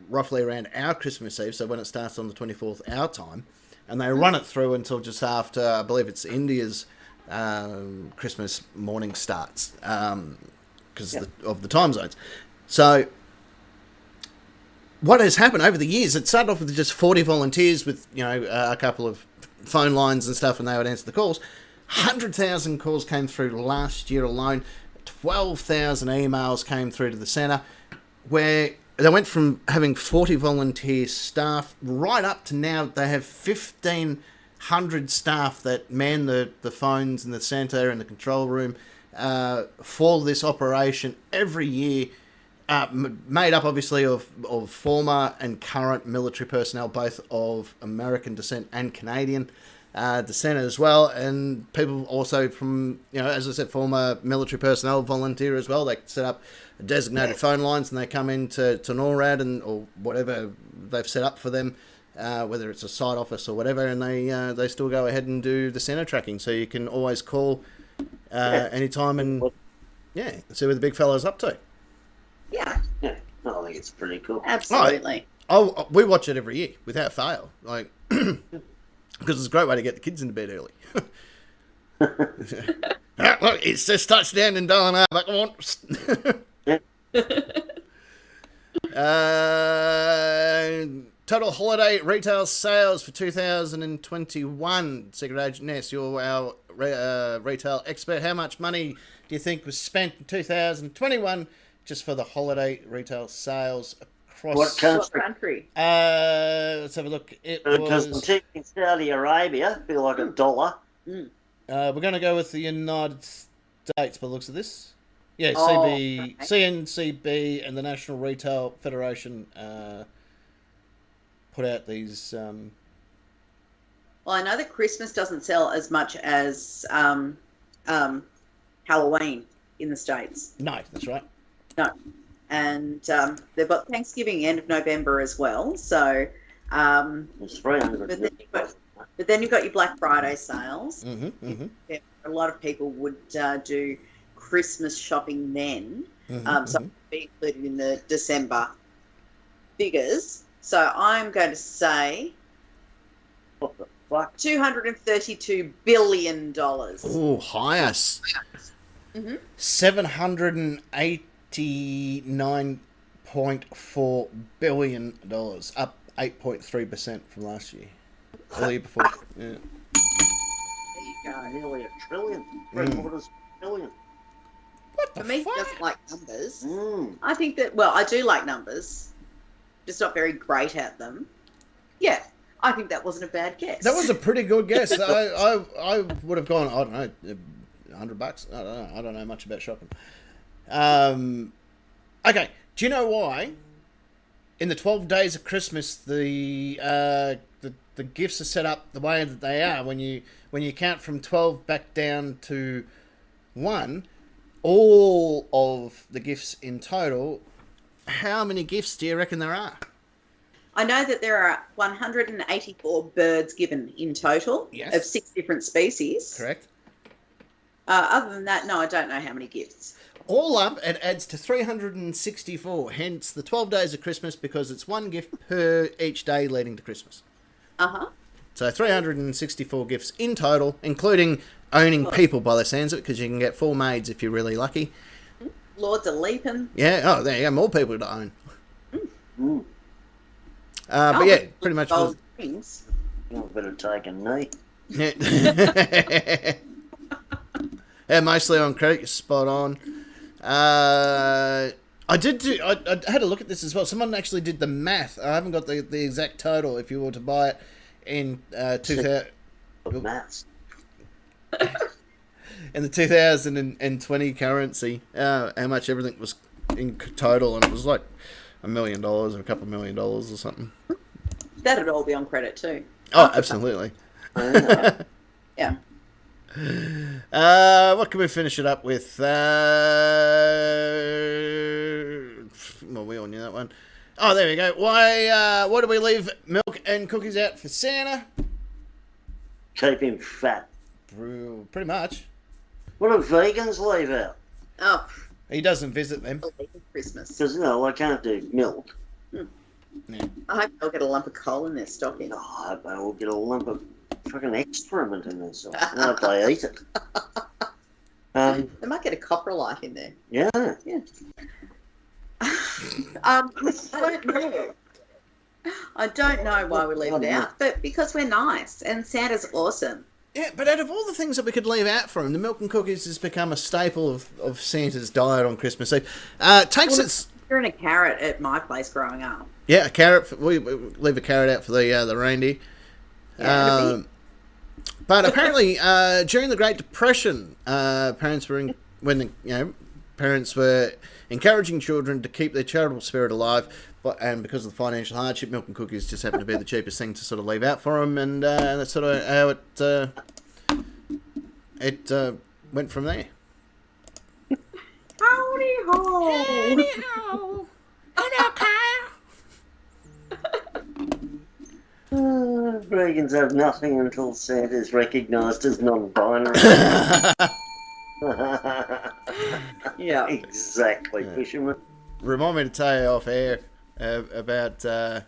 roughly around our Christmas Eve, so when it starts on the 24th our time, and they run it through until just after, I believe it's India's Christmas morning starts. Because of the time zones. So what has happened over the years, it started off with just 40 volunteers with, a couple of phone lines and stuff, and they would answer the calls. 100,000 calls came through last year alone. 12,000 emails came through to the centre, where they went from having 40 volunteer staff right up to now they have 1,500 staff that man the phones in the centre and the control room for this operation every year, made up obviously of former and current military personnel, both of American descent and Canadian descent as well, and people also from, as I said, former military personnel volunteer as well. They set up designated phone lines and they come into NORAD or whatever they've set up for them, whether it's a site office or whatever, and they still go ahead and do the centre tracking, so you can always call anytime and see what the big fella's up to. Yeah. Yeah, I think it's pretty cool. Absolutely. Oh, we watch it every year without fail, like because it's a great way to get the kids into bed early. Look, it's just touchdown in Darwin. Come on. Total holiday retail sales for 2021. Secret Agent Ness, you're our retail expert. How much money do you think was spent in 2021 just for the holiday retail sales across... What country? Let's have a look. Because I'm thinking Saudi Arabia, feel like $1. We're going to go with the United States by the looks of this. Yeah, okay. CNCB and the National Retail Federation put out these... Well, I know that Christmas doesn't sell as much as Halloween in the States. No, that's right. No. And they've got Thanksgiving end of November as well. So, It's 300. but then you've got your Black Friday sales. Mm-hmm, mm-hmm. Yeah, a lot of people would do Christmas shopping then. Mm-hmm, So it'll be included in the December figures. So I'm going to say What the fuck? $232 billion. Oh, highest. Mm-hmm. $789.4 billion, up 8.3% from last year. Or the year before. Yeah. There you go. Nearly $1 trillion. $750 billion. What the For me, fuck? who doesn't like numbers. Mm. I think that, well, I do like numbers, just not very great at them. Yeah, I think that wasn't a bad guess. That was a pretty good guess. I would have gone, I don't know, $100. I don't know much about shopping. Okay, do you know why? In the 12 days of Christmas, the gifts are set up the way that they are. When you count from 12 back down to 1, all of the gifts in total, how many gifts do you reckon there are? I know that there are 184 birds given in total, Yes. of 6 different species. Correct. Other than that, no, I don't know how many gifts. All up, it adds to 364, hence the 12 days of Christmas, because it's one gift per each day leading to Christmas. Uh-huh. So 364 gifts in total, including owning people by the sounds of it, because you can get 4 maids if you're really lucky. Lords are leaping. Yeah, oh, there you go, more people to own. Mm. But yeah, pretty much. Gold rings. I better take a knee. Yeah. Yeah, mostly on credit, you're spot on. I had a look at this as well. Someone actually did the math. I haven't got the exact total if you were to buy it in 2000. Maths. In the 2020 currency, how much everything was in total, and it was like $1 million or a couple $1 million or something. That'd all be on credit too. Oh, absolutely. Yeah. What can we finish it up with? Well, we all knew that one. Oh, there we go. Why do we leave milk and cookies out for Santa? Keep him fat. Pretty much. What do vegans leave out? Oh, He doesn't visit them. Christmas. Because, I can't do milk. Yeah. I hope they'll get a lump of coal in their stocking. Oh, I hope they will get a lump of fucking excrement in there. So I hope they eat it. They might get a coprolite in there. Yeah. Yeah. I don't know. I don't know why we leave it out, but because we're nice and Santa's awesome. Yeah, but out of all the things that we could leave out for him, the milk and cookies has become a staple of Santa's diet on Christmas Eve. Takes its... You're in a carrot at my place growing up. Yeah, a carrot. We leave a carrot out for the reindeer. Yeah, But apparently, during the Great Depression, parents were encouraging children to keep their charitable spirit alive, and because of the financial hardship, milk and cookies just happened to be the cheapest thing to sort of leave out for them, and that's sort of how it went from there. Howdy ho! Howdy ho! Hello, Kyle. Vegans have nothing until Santa's recognised as non-binary. Yeah. Exactly, fisherman. Remind me to tell you off air about a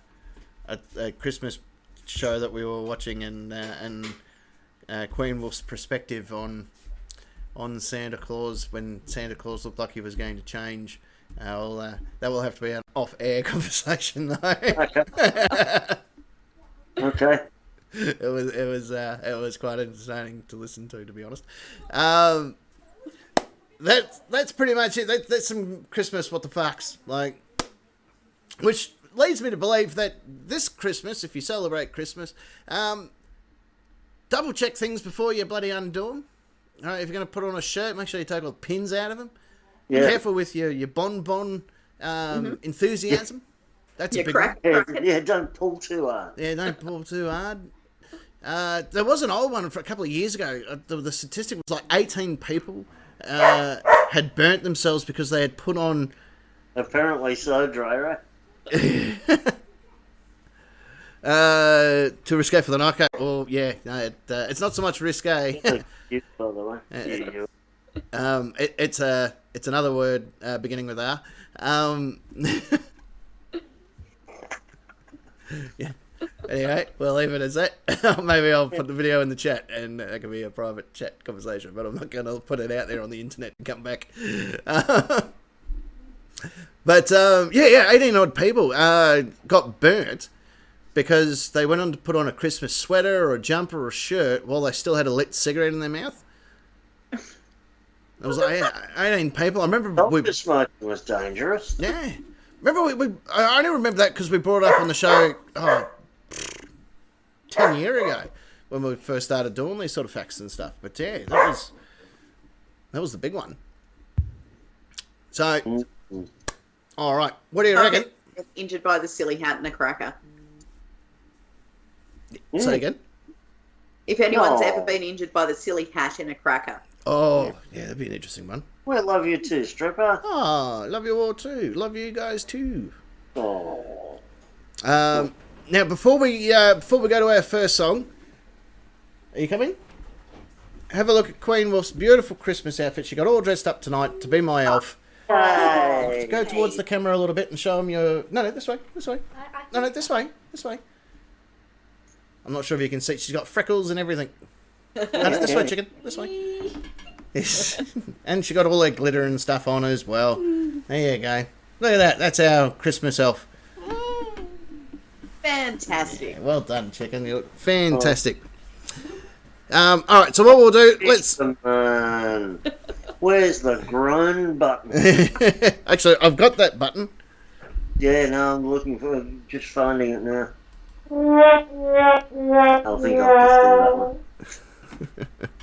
Christmas show that we were watching, and Queen Wolf's perspective on Santa Claus when Santa Claus looked like he was going to change. That will have to be an off-air conversation, though. Okay. It was quite entertaining to listen to be honest. That's pretty much it. That's some Christmas what the fucks, like, which leads me to believe that this Christmas, if you celebrate Christmas, double check things before you bloody undo them. All right, if you're going to put on a shirt, make sure you take all the pins out of them. Yeah. Be careful with your bonbon enthusiasm. That's a big one. Yeah, don't pull too hard. Yeah, don't pull too hard. There was an old one for a couple of years ago. The statistic was like 18 people had burnt themselves because they had put on... Apparently so, Dre. to escape for the knockout. Well, yeah, no, it's not so much risque. You, by the way. It's another word beginning with R. Yeah. Anyway, we'll leave it as that. Maybe I'll put the video in the chat, and that can be a private chat conversation. But I'm not going to put it out there on the internet and come back. But 18 odd people got burnt because they went on to put on a Christmas sweater or a jumper or a shirt while they still had a lit cigarette in their mouth. It was like 18 people. I remember smoking was dangerous. Yeah. Remember I only remember that because we brought it up on the show 10 years ago when we first started doing these sort of facts and stuff. But yeah, that was the big one. So, all right. What do you reckon? Injured by the silly hat and a cracker. Say again? If anyone's ever been injured by the silly hat and a cracker. Oh, yeah, that'd be an interesting one. We love you too, stripper. Oh, love you all too. Love you guys too. Oh. Now, before we go to our first song, are you coming? have a look at Queen Wolf's beautiful Christmas outfit. She got all dressed up tonight to be my elf. Hey. Go towards the camera a little bit and show them your... No, this way. No, this way. I'm not sure if you can see. She's got freckles and everything. No, this way, chicken. This way. Yes. And she got all her glitter and stuff on as well. There you go. Look at that. That's our Christmas elf. Fantastic. Yeah, well done, chicken. You look fantastic. All right, so what we'll do... Where's the groan button? Actually, I've got that button. Yeah, no, I'm looking for just finding it now. I think I'll just do that one.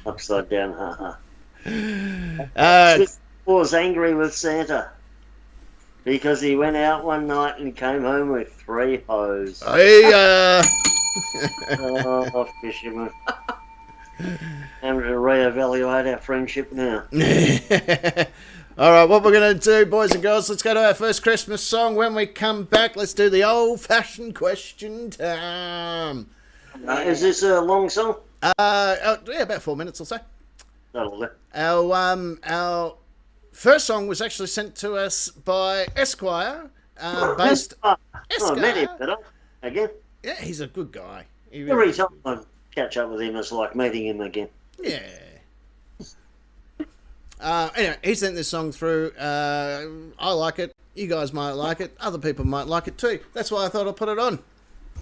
Upside down, haha. Was angry with Santa because he went out one night and came home with 3 hoes. Hey, Oh, fisherman. Time to reevaluate our friendship now. All right, what we're going to do, boys and girls, let's go to our first Christmas song. When we come back, let's do the old-fashioned question time. Is this a long song? Yeah, about 4 minutes or so. That'll do. Our first song was actually sent to us by Esquire, based... I met him, but again. Yeah, he's a good guy. Every time I catch up with him, it's like meeting him again. Yeah. Anyway, he sent this song through. I like it. You guys might like it. Other people might like it too. That's why I thought I'd put it on.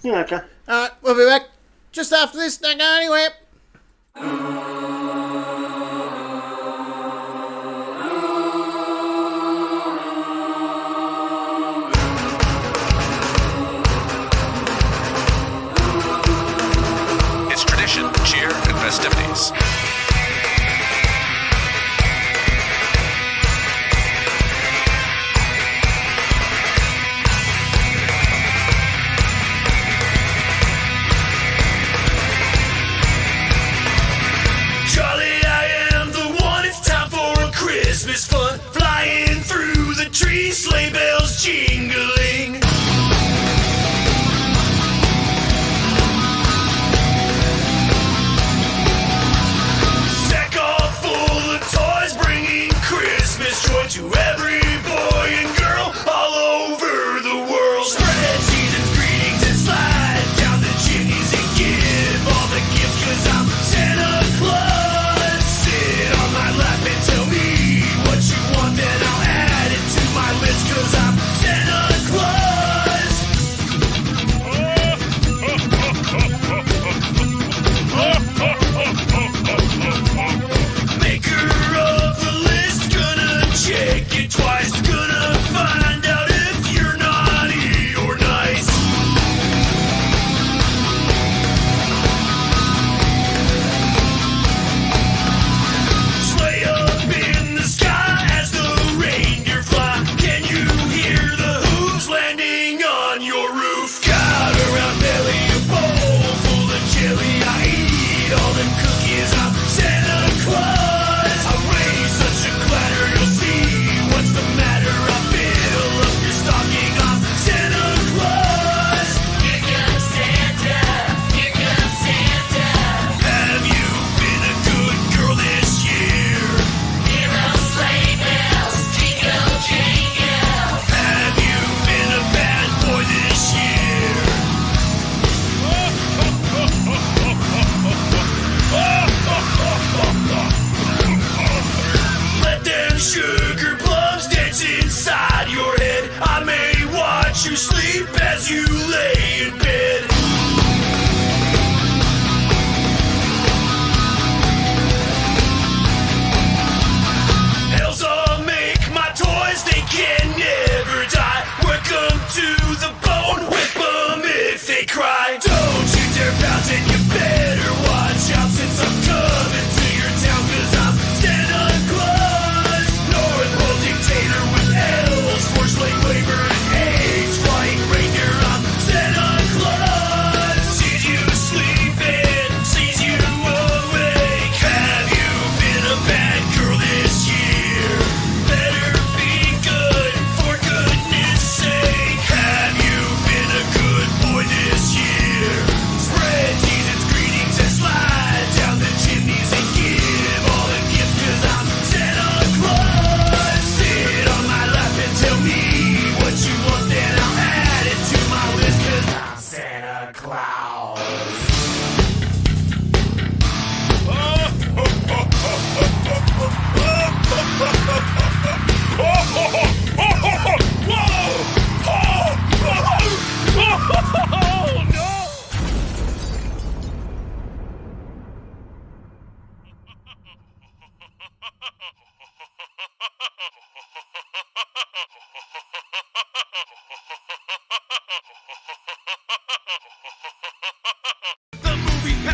Yeah, okay. All right, we'll be back just after this. Don't go anywhere. It's tradition, cheer, and festivities. Christmas fun, flying through the trees, sleigh bells jingling. Sack all full of toys, bringing Christmas joy to every boy and girl all over the world. Spread season's greetings and slide down the chimneys and give all the gifts, 'cause I'm Santa Claus. Sit on my lap and tell me what you want, then I'll add it to my list, 'cause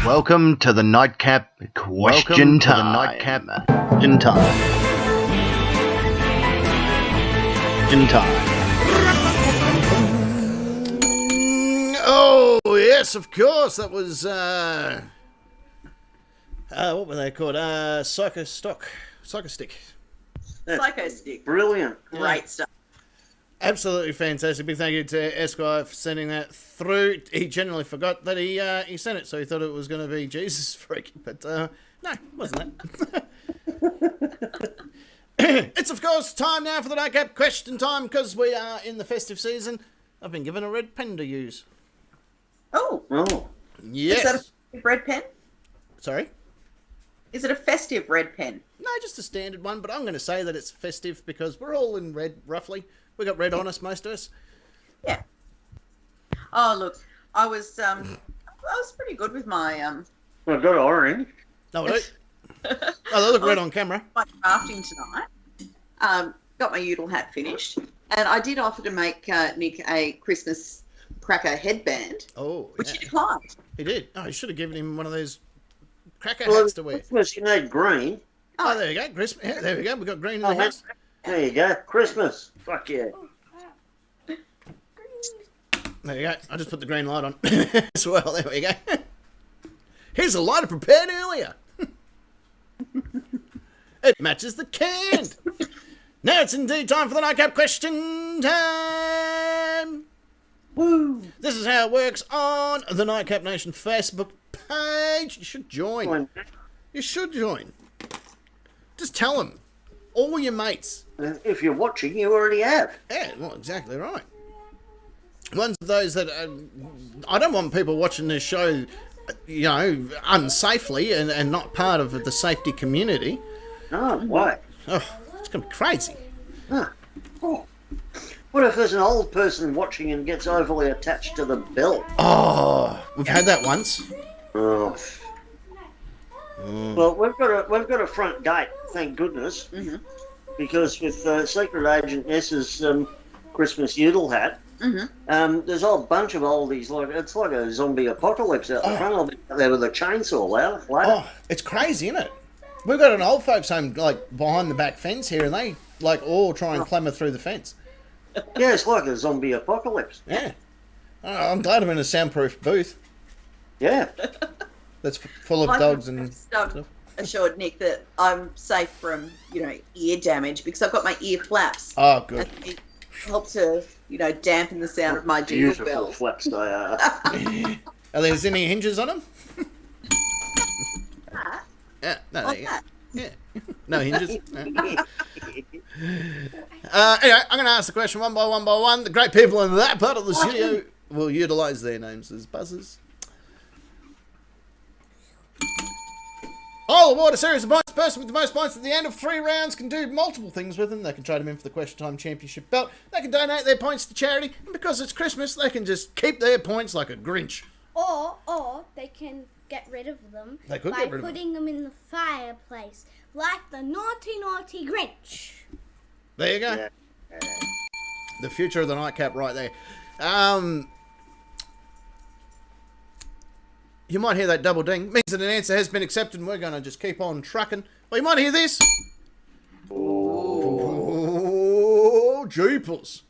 Welcome to the Nightcap Question Time. Oh, yes, of course. That was, what were they called? Psycho Stick. That's Psycho Stick. brilliant. Great stuff. Absolutely fantastic. Big thank you to Esquire for sending that through. He generally forgot that he sent it, so he thought it was going to be Jesus Freak, but no, it wasn't that. It's, of course, time now for the Nightcap Question Time, because we are in the festive season. I've been given a red pen to use. Oh, Oh, Yes. is that a festive red pen? Sorry? Is it a festive red pen? No, just a standard one, but I'm going to say that it's festive because we're all in red, roughly. We got red on us, most of us. Yeah. Oh, look, I was pretty good with my I've got orange. No, I don't. Oh, they look red on camera. my crafting tonight. Got my Udall hat finished, and I did offer to make Nick a Christmas cracker headband, Oh, which yeah. he declined. He did. Oh, you should have given him one of those cracker Well, hats to wear. Christmas, you need green. Oh, there you go. Christmas. Yeah, there we go. We've got green in the Oh, house. There you go. Christmas. Fuck yeah. There you go. I just put the green light on as well. There we go. Here's a lighter prepared earlier. It matches the can. Now it's indeed time for the Nightcap Question Time. Woo. This is how it works on the Nightcap Nation Facebook page. You should join. You should join. Just tell them. All your mates. If you're watching, you already have. Yeah, well, exactly right. One's of those that I don't want people watching this show, you know, unsafely and not part of the safety community. Oh, why? Oh, it's going to be crazy. Huh. Oh. What if there's an old person watching and gets overly attached to the belt? Oh, we've had that once. Oh. Well, we've got a front gate, thank goodness, because with Secret Agent S's Christmas Udall hat, there's a whole bunch of oldies. Like it's like a zombie apocalypse out the front. I'll be out there with a chainsaw later. Oh, it's crazy, isn't it? We've got an old folks home like behind the back fence here, and they like all try and clamber through the fence. Yeah, it's like a zombie apocalypse. Yeah. Oh, I'm glad I'm in a soundproof booth Yeah. that's full of I've dogs and stuff. stuff. Assured Nick that I'm safe from, ear damage because I've got my ear flaps. Oh, good. And it help to, dampen the sound of my jingle Beautiful bells. flaps they are. Are there any hinges on them? Ah, Yeah, no, like there you go. that. Yeah. No hinges. Anyway, I'm going to ask the question one by one. The great people in that part of the studio will utilise their names as buzzers. All award a series of points. The person with the most points at the end of 3 rounds can do multiple things with them. They can trade them in for the Question Time Championship belt. They can donate their points to charity. And because it's Christmas, they can just keep their points like a Grinch. Or they can get rid of them They could by get rid of them. putting them in the fireplace, like the naughty, naughty Grinch. There you go. Yeah. The future of the nightcap right there. You might hear that double ding. Means that an answer has been accepted and we're going to just keep on trucking. Well, you might hear this. Oh, jeepers.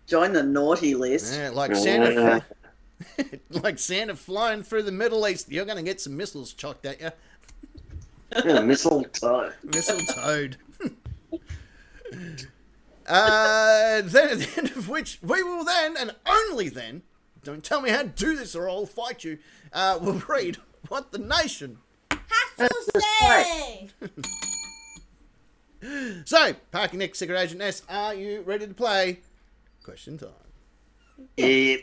Join the naughty list. Yeah, like Santa, like Santa flying through the Middle East. You're going to get some missiles chucked at you. Yeah, mistletoe. Mistletoed. Then at the end of which we will then, and only then, don't tell me how to do this or I'll fight you, we'll read what the nation. Has to say. So, Parky Nick, Secret Agent S, are you ready to play? Question time. Yeah.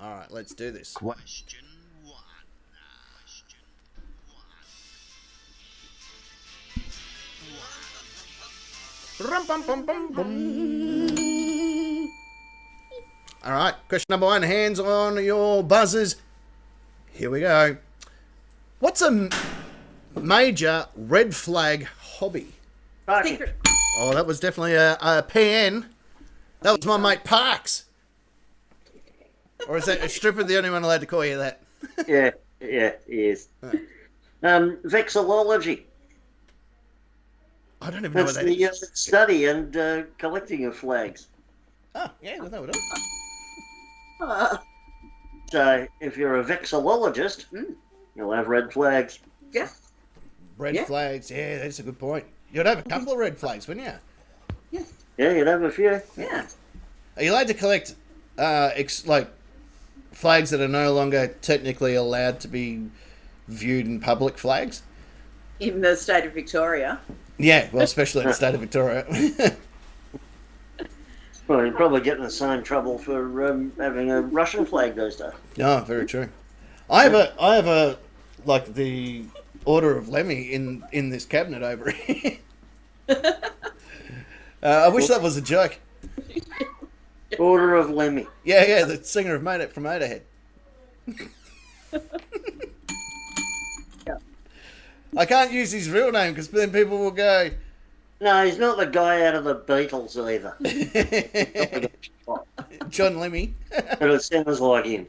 Alright, let's do this. Question one. Alright, question number 1. Hands on your buzzers. Here we go. What's a major red flag hobby? Parky. Secret. Oh, that was definitely a PN. That was my mate Parks. Or is that Stripper the only one allowed to call you that? Yeah, he is. Vexillology. I don't even know That's what that the is. study and collecting of flags. Oh, yeah, well, that would help. So if you're a vexillologist, you'll have red flags. Yeah. Red flags, yeah, that's a good point. You'd have a couple of red flags, wouldn't you? Yeah, you'd have a few. Yeah. Are you allowed to collect, flags that are no longer technically allowed to be viewed in public flags? In the state of Victoria. Yeah, well, especially in the state of Victoria. Well, you'd probably get in the same trouble for having a Russian flag those days. No, very true. I have a like the Order of Lemmy in this cabinet over here. I wish that was a joke. Order of Lemmy. Yeah, the singer of from Motorhead. I can't use his real name because then people will go. No, he's not the guy out of the Beatles either. John Lemmy. But it sounds like him.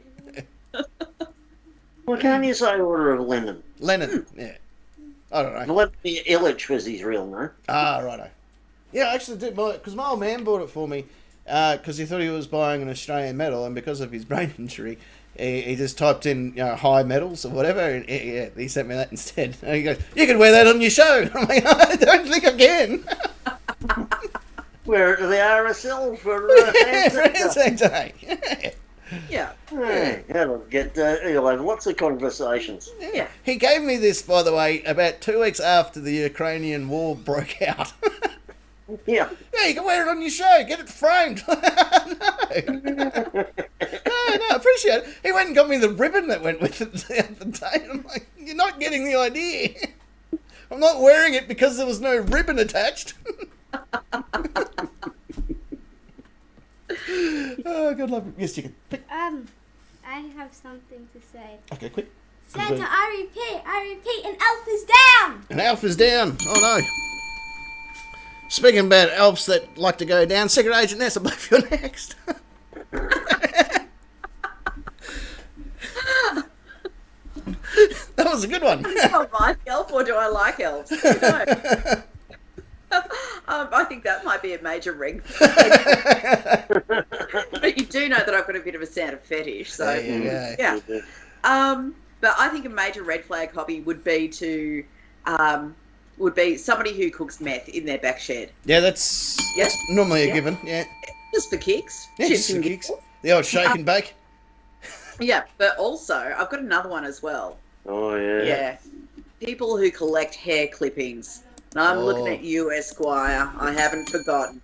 Well, can't you say Order of Lennon? Lennon, yeah. I don't know. Vladimir Ilyich was his real name. Ah, righto. Yeah, I actually did, because my old man bought it for me because he thought he was buying an Australian medal, and because of his brain injury, he just typed in high medals or whatever, and he sent me that instead. And he goes, "You can wear that on your show." I'm like, "I don't think I can." Wear it to the RSL for Anzac Day. Yeah. That'll get. You'll have lots of conversations. Yeah. He gave me this, by the way, about 2 weeks after the Ukrainian war broke out. Yeah. Yeah, you can wear it on your show. Get it framed. No, appreciate it. He went and got me the ribbon that went with it the other day. I'm like, you're not getting the idea. I'm not wearing it because there was no ribbon attached. Oh, God love it. Yes, you can. I have something to say. Okay, quick. Santa, I repeat, an elf is down! An elf is down. Oh, no. Speaking about elves that like to go down, Secret Agent Ness, I believe you're next. That was a good one. Do I like elf or do I like elves? No. I think that might be a major red flag. But you do know that I've got a bit of a Santa fetish, so yeah. But I think a major red flag hobby would be somebody who cooks meth in their back shed. Yeah, that's normally a given. Yeah, just for kicks. Yeah, just for kicks. The old shake and bake. Yeah, but also I've got another one as well. Oh yeah. Yeah, people who collect hair clippings. And I'm looking at you, Esquire. I haven't forgotten.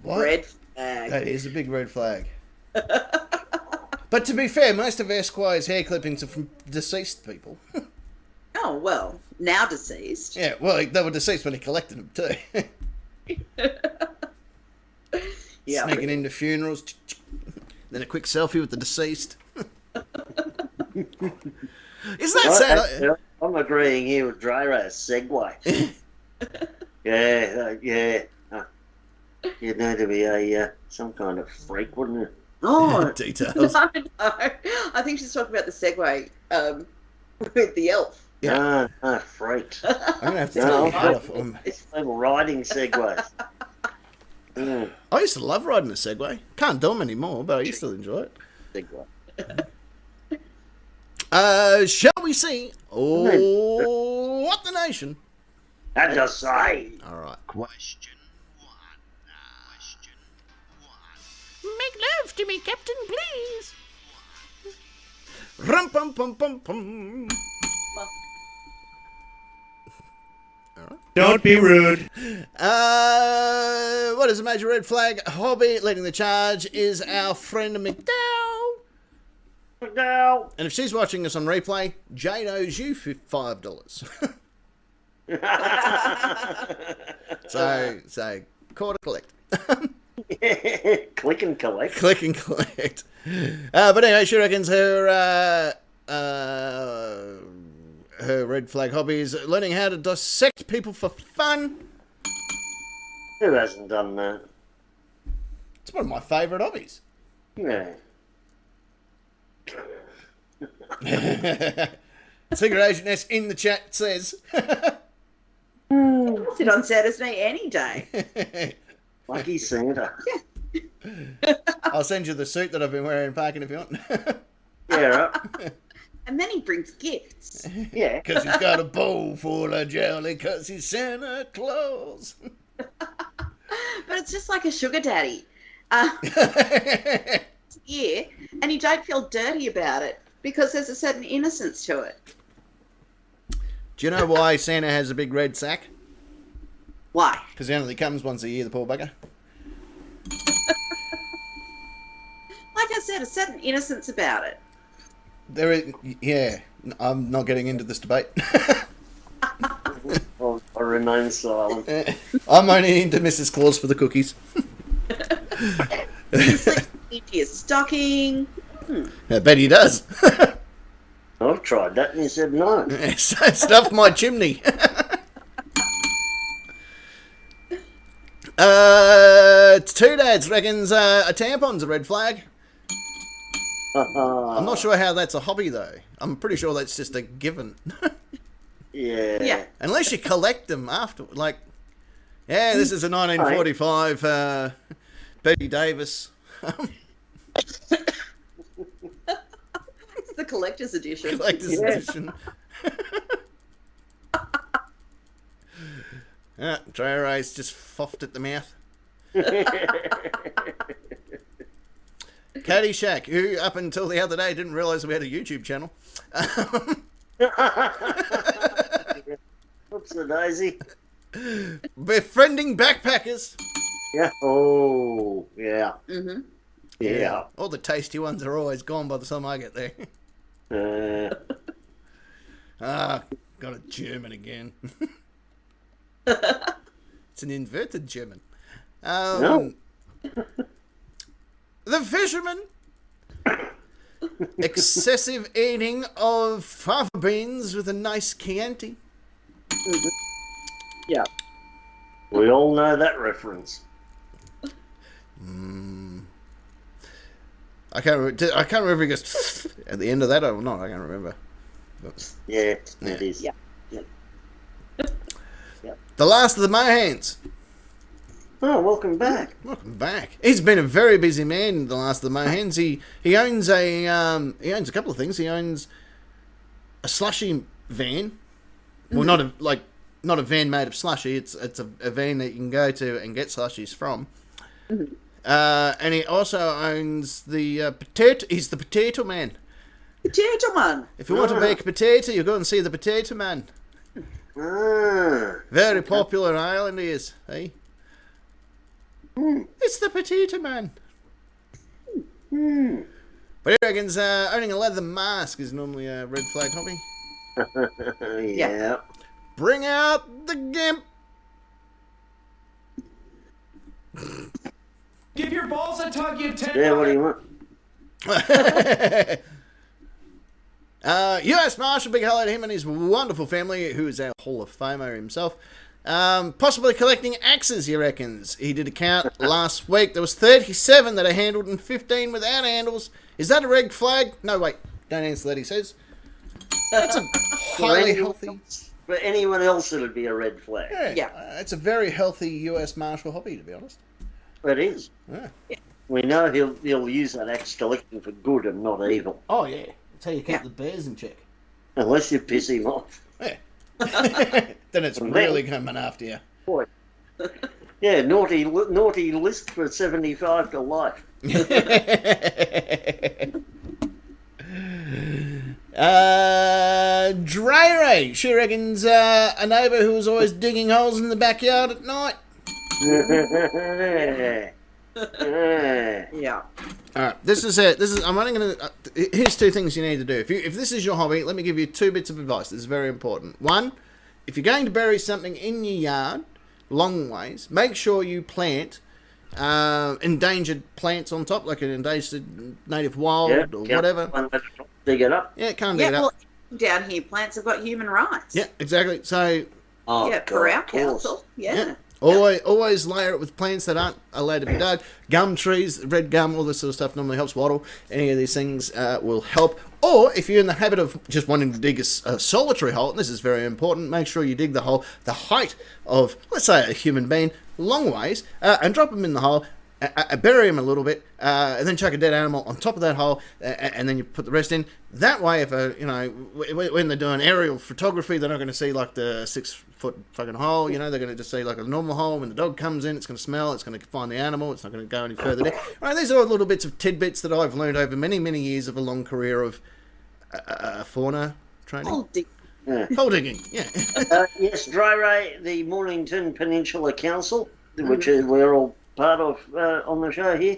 What? Red flag. That is a big red flag. But to be fair, most of Esquire's hair clippings are from deceased people. Oh, well, now deceased. Yeah, well, they were deceased when he collected them too. Yeah. Sneaking into funerals. Then a quick selfie with the deceased. Isn't that sad? I'm agreeing here with Dryra. Segway. Yeah. You'd need to be some kind of freak, wouldn't you? Oh, details. No. I think she's talking about the Segway with the elf. Yeah. Freaks. I'm going to have to take your hat off. It's people riding Segways. I used to love riding a Segway. Can't do them anymore, but I used to enjoy it. Segway. Shall we see what the nation had to say? All right. Question one. Make love to me, Captain, please. Rum pum pum pum pum. All right. Don't be rude. What is a major red flag hobby? Leading the charge is our friend McDowell. No. And if she's watching us on replay, Jade owes you $5. So call to collect. Click and collect. Click and collect. But anyway, she reckons her red flag hobby is learning how to dissect people for fun. Who hasn't done that? It's one of my favourite hobbies. Yeah. Secret Agent S in the chat says... Sit on Santa's knee any day. Lucky Santa. I'll send you the suit that I've been wearing in parking if you want. Yeah, right. And then he brings gifts. Yeah. Because he's got a bowl full of jelly because he's Santa Claus. But it's just like a sugar daddy. Yeah, and you don't feel dirty about it because there's a certain innocence to it. Do you know why Santa has a big red sack? Why? Because he only comes once a year, the poor bugger. Like I said, a certain innocence about it. There is, yeah, I'm not getting into this debate. I'll remain silent. I'm only into Mrs. Claus for the cookies. You slip into your stocking. I bet he does. I've tried that and he said no. Stuff my chimney. Two Dads reckons a tampon's a red flag. I'm not sure how that's a hobby though. I'm pretty sure that's just a given. Yeah. Yeah. Unless you collect them after, like, yeah, this is a 1945 Betty Davis. It's the collector's edition. Collector's edition. Dry Ray's just foffed at the mouth. Caddyshack, who up until the other day didn't realise we had a YouTube channel. What's the daisy? Befriending backpackers. Yeah. Oh, yeah. Mm-hmm. Yeah. All the tasty ones are always gone by the time I get there. Got a German again. It's an inverted German. No. The fisherman. Excessive eating of fava beans with a nice Chianti. Mm-hmm. Yeah. We all know that reference. I can't remember if he goes at the end of that or not. I can't remember. But, Yeah, it is. Yeah. the last of the Mohans. Oh, welcome back. Welcome back. He's been a very busy man. The last of the Mohans. He owns a couple of things. He owns a slushy van. Well, not a van made of slushy. It's a van that you can go to and get slushies from. Mm-hmm. And he also owns the potato. He's the potato man. Potato man. If you want to bake a potato, you go and see the potato man. Very popular in Ireland, he is. Hey, it's the potato man. But he reckons owning a leather mask is normally a red flag hobby. Yeah. Bring out the gimp. Give your balls a tug, you ten. Yeah, what do you want? US Marshal, big hello to him and his wonderful family, who is our Hall of Famer himself. Possibly collecting axes, he reckons. He did a count last week. There was 37 that are handled and 15 without handles. Is that a red flag? No, wait. Don't answer that, he says. That's a highly healthy... For anyone else, it'd be a red flag. Yeah. It's a very healthy US Marshal hobby, to be honest. It is. Yeah. We know he'll use that axe collection for good and not evil. Oh, yeah. That's how you keep the bears in check. Unless you piss him off. Yeah. Then it's really coming after you. Boy. Yeah, naughty list for 75 to life. Dre, she reckons a neighbour who was always digging holes in the backyard at night. Yeah. All right, this is it. I'm only going to. Here's two things you need to do. If this is your hobby, let me give you two bits of advice. This is very important. One, if you're going to bury something in your yard, long ways, make sure you plant endangered plants on top, like an endangered native wild or whatever. Dig it up. Yeah, can't dig it up. Well, down here, plants have got human rights. Yeah, exactly. So, Oh, per our council. Yeah. Always layer it with plants that aren't allowed to be dug. Gum trees, red gum, all this sort of stuff normally helps wattle. Any of these things will help. Or if you're in the habit of just wanting to dig a solitary hole, and this is very important, make sure you dig the hole the height of, let's say, a human being, long ways, and drop them in the hole. Bury them a little bit, and then chuck a dead animal on top of that hole, and then you put the rest in. That way, if when they're doing aerial photography, they're not going to see like the 6-foot fucking hole. They're going to just see like a normal hole. When the dog comes in, it's going to smell. It's going to find the animal. It's not going to go any further down. Right, these are all little bits of tidbits that I've learned over many, many years of a long career of fauna training. Hole digging, yeah. Yes, Dry Ray, the Mornington Peninsula Council, which we're all part of on the show here,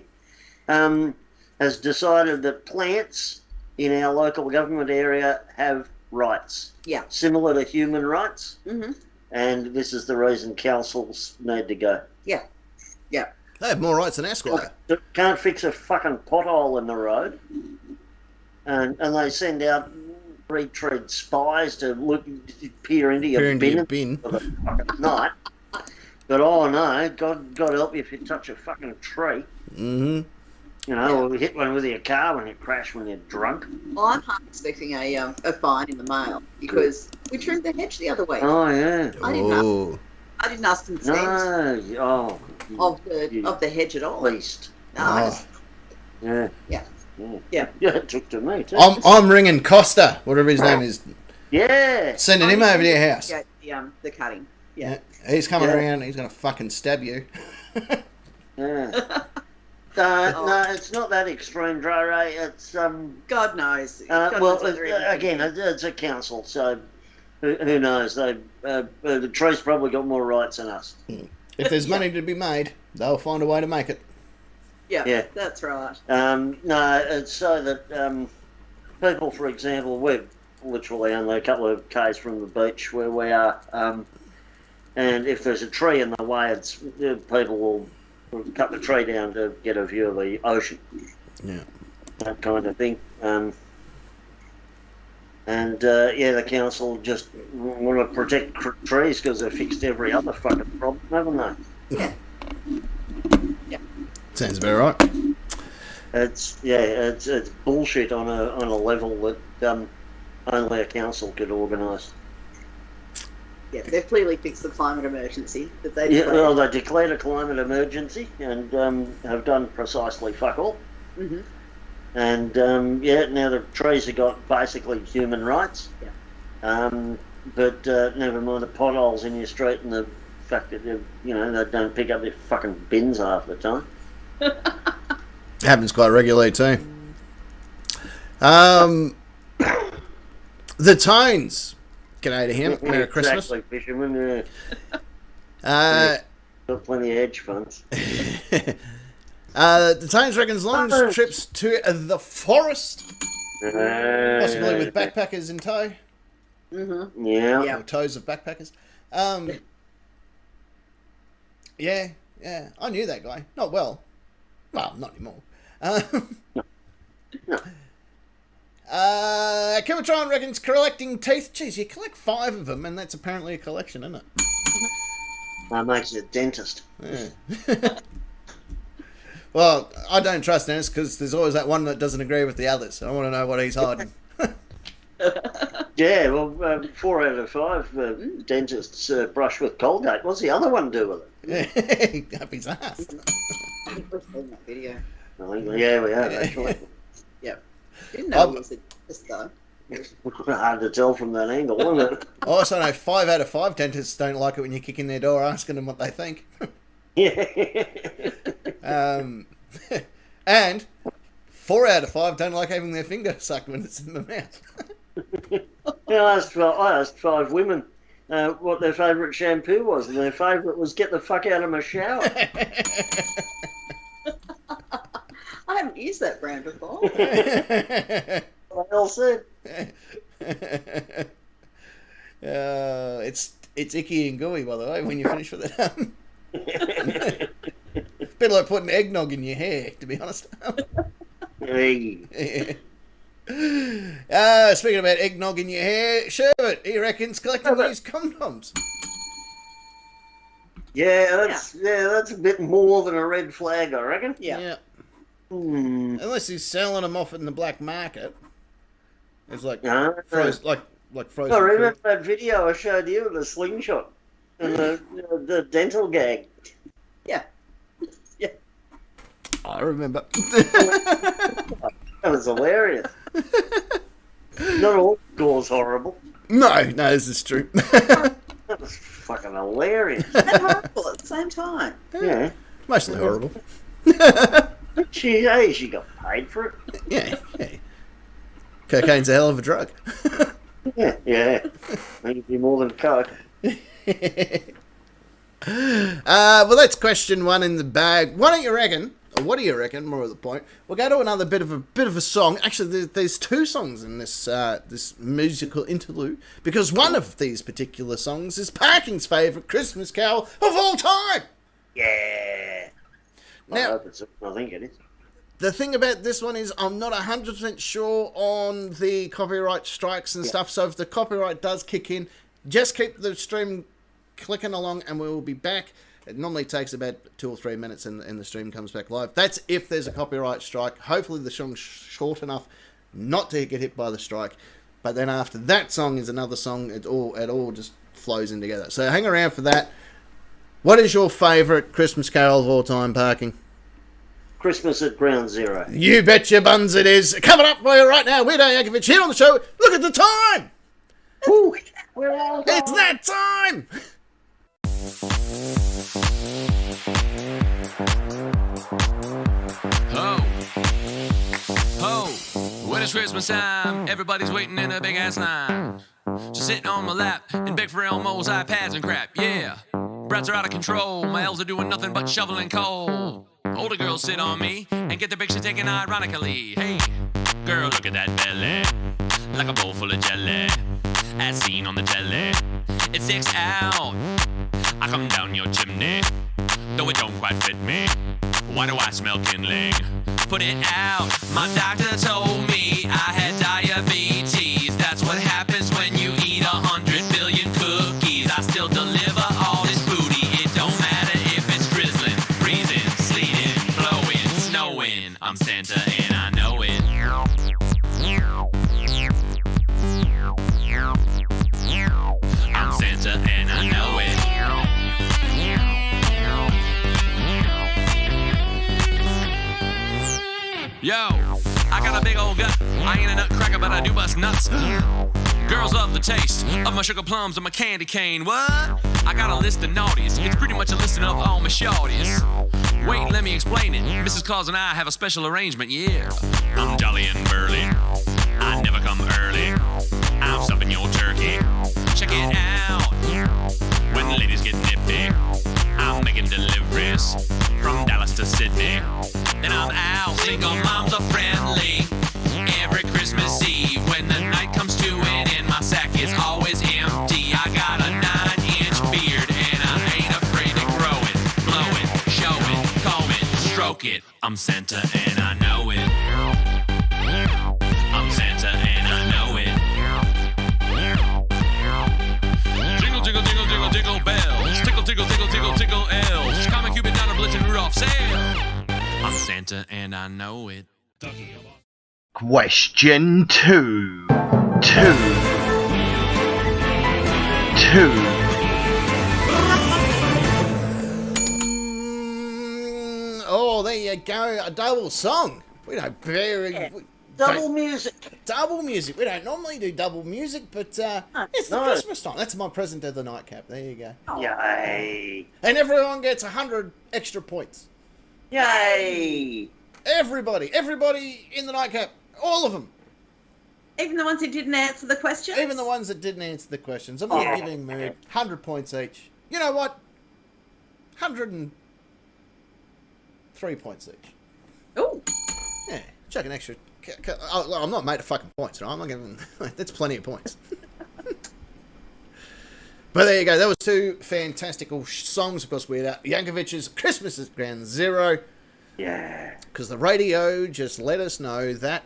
has decided that plants in our local government area have rights. Yeah. Similar to human rights. Mm-hmm. And this is the reason councils need to go. Yeah. Yeah. They have more rights than Esquire. Can't fix a fucking pothole in the road. And they send out retread spies to peer into your bin for the fucking night. But oh no, God help you if you touch a fucking tree. Mm-hmm. Or hit one with your car when you crash when you're drunk. Well, I'm half expecting a fine in the mail because we trimmed the hedge the other week. Oh yeah. I didn't ask consent of the hedge at all. At least. No. Yeah. Yeah. Yeah, it took to me too. I'm ringing Costa, whatever his name is. Yeah. Sending him over to your house. Yeah, the cutting. Yeah. He's coming around. He's going to fucking stab you. Yeah. No, it's not that extreme, Dry Ray. It's God knows. Again, it's a council, so who knows? The tree's probably got more rights than us. If there's money to be made, they'll find a way to make it. Yeah, that's right. No, it's so that people, for example, we're literally only a couple of k's from the beach where we are, and if there's a tree in the way, people will cut the tree down to get a view of the ocean. Yeah, that kind of thing. The council just want to protect trees because they've fixed every other fucking problem, haven't they? Yeah. Sounds about right. It's bullshit on a level that only a council could organise. Yeah, they've clearly fixed the climate emergency that they declared. Well, they declared a climate emergency and have done precisely fuck all. Mm-hmm. And now the trees have got basically human rights. Yeah. But never mind the potholes in your street and the fact that they don't pick up their fucking bins half the time. Happens quite regularly too. The Tones. G'day to him. Merry Christmas. Exactly, fisherman. Got plenty of hedge funds. The Tones reckons long trips to the forest, possibly with backpackers in tow. Mm-hmm. Yeah. Or toes of backpackers. Yeah. I knew that guy. Not well. Well, not anymore. Kimatron reckons collecting teeth. Jeez, you collect 5 of them, and that's apparently a collection, isn't it? That makes you a dentist. Yeah. Well, I don't trust Dennis because there's always that one that doesn't agree with the others. I want to know what he's hiding. Yeah, well, 4 out of 5 dentists brush with Colgate. What's the other one do with it? Up his ass. We've seen that video. Yeah, we have, actually. Yep. Didn't know it was a dentist, though. Hard to tell from that angle, wasn't it? I also know 5 out of 5 dentists don't like it when you kick in their door asking them what they think. Yeah. And 4 out of 5 don't like having their finger sucked when it's in the mouth. I asked 5 women what their favourite shampoo was, and their favourite was get the fuck out of my shower. I haven't used that brand before. Well said. It's icky and gooey, by the way, when you finish with it. Bit like putting eggnog in your hair, to be honest. Speaking about eggnog in your hair, Sherbet, he reckons collecting used condoms. That's a bit more than a red flag, I reckon. Yeah. Unless he's selling them off in the black market. It's like frozen I remember fruit. that video I showed you of the slingshot and the dental gag. Yeah. Yeah. I remember. That was hilarious. Not all gore's horrible. No, this is true. That was fucking hilarious. And horrible at the same time. Yeah. Mostly horrible. She got paid for it. Yeah. Cocaine's a hell of a drug. Yeah. Maybe more than coke. Well, that's question one in the bag. What do you reckon? More of the point. We'll go to another bit of a song. Actually, there's two songs in this musical interlude because one of these particular songs is Parking's favourite Christmas carol of all time. Yeah. Now, I think it is. the thing about this one is I'm not 100% sure on the copyright strikes and stuff. So if the copyright does kick in, just keep the stream clicking along and we will be back. It normally takes about 2 or 3 minutes and the stream comes back live. That's if there's a copyright strike. Hopefully the song's short enough not to get hit by the strike. But then after that song is another song. It all just flows in together. So hang around for that. What is your favourite Christmas carol of all time, Parking? Christmas at Ground Zero. You bet your buns it is. Coming up for you right now, Weirdo Yankovic here on the show. Look at the time! Ooh, we're all It's that time! When it's Christmas time, everybody's waiting in a big ass line. Just sitting on my lap and beg for Elmo's iPads and crap, yeah. Brats are out of control, my elves are doing nothing but shoveling coal. Older girls sit on me and get their picture taken ironically. Hey, girl, look at that belly, like a bowl full of jelly, as seen on the telly. It sticks out, I come down your chimney, though it don't quite fit me. Why do I smell kindling? Put it out. My doctor told me I had diabetes. That's what happens when you eat 100 billion cookies. I still deliver all this booty. It don't matter if it's drizzling, freezing, sleeting, blowing, snowing. I'm Santa and I know it. I'm Santa and I know it. Yo, I got a big old gut. I ain't a nutcracker, but I do bust nuts. Girls love the taste of my sugar plums and my candy cane. What? I got a list of naughties. It's pretty much a listing of all my shorties. Wait, let me explain it. Mrs. Claus and I have a special arrangement, yeah. I'm jolly and burly. I never come early. I'm stuffing your turkey. Check it out. When the ladies get nippy, I'm making deliveries from Dallas to Sydney. Then I'm out. Single moms are friendly. Every Christmas Eve, when the night comes to an end, my sack is always empty. I got a 9-inch beard and I ain't afraid to grow it, blow it, show it, comb it, stroke it. I'm Santa and I know it. I'm Santa and I know it. Jingle, jingle, jingle, jingle, jingle bells. Tickle, tickle, tickle, tickle, tickle elves. Comet, Cupid, Donner, Blitz, and Rudolph sail. I'm Santa and I know it. Question two. Oh, there you go. A double song. We don't Double music. Double music. We don't normally do double music, but it's the Christmas time. That's my present of the nightcap. There you go. Yay. And everyone gets 100 extra points. Yay. Everybody in the nightcap. All of them. Even the ones who didn't answer the question? Even the ones that didn't answer the questions. I'm not giving them 100 points each. You know what? 103 points each. Oh. Yeah, chuck an extra. I'm not made of fucking points, right? I'm not giving. That's plenty of points. But there you go. That was two fantastical songs, of course. Weirdo Yankovic's Christmas at Ground Zero. Yeah. Because the radio just let us know that.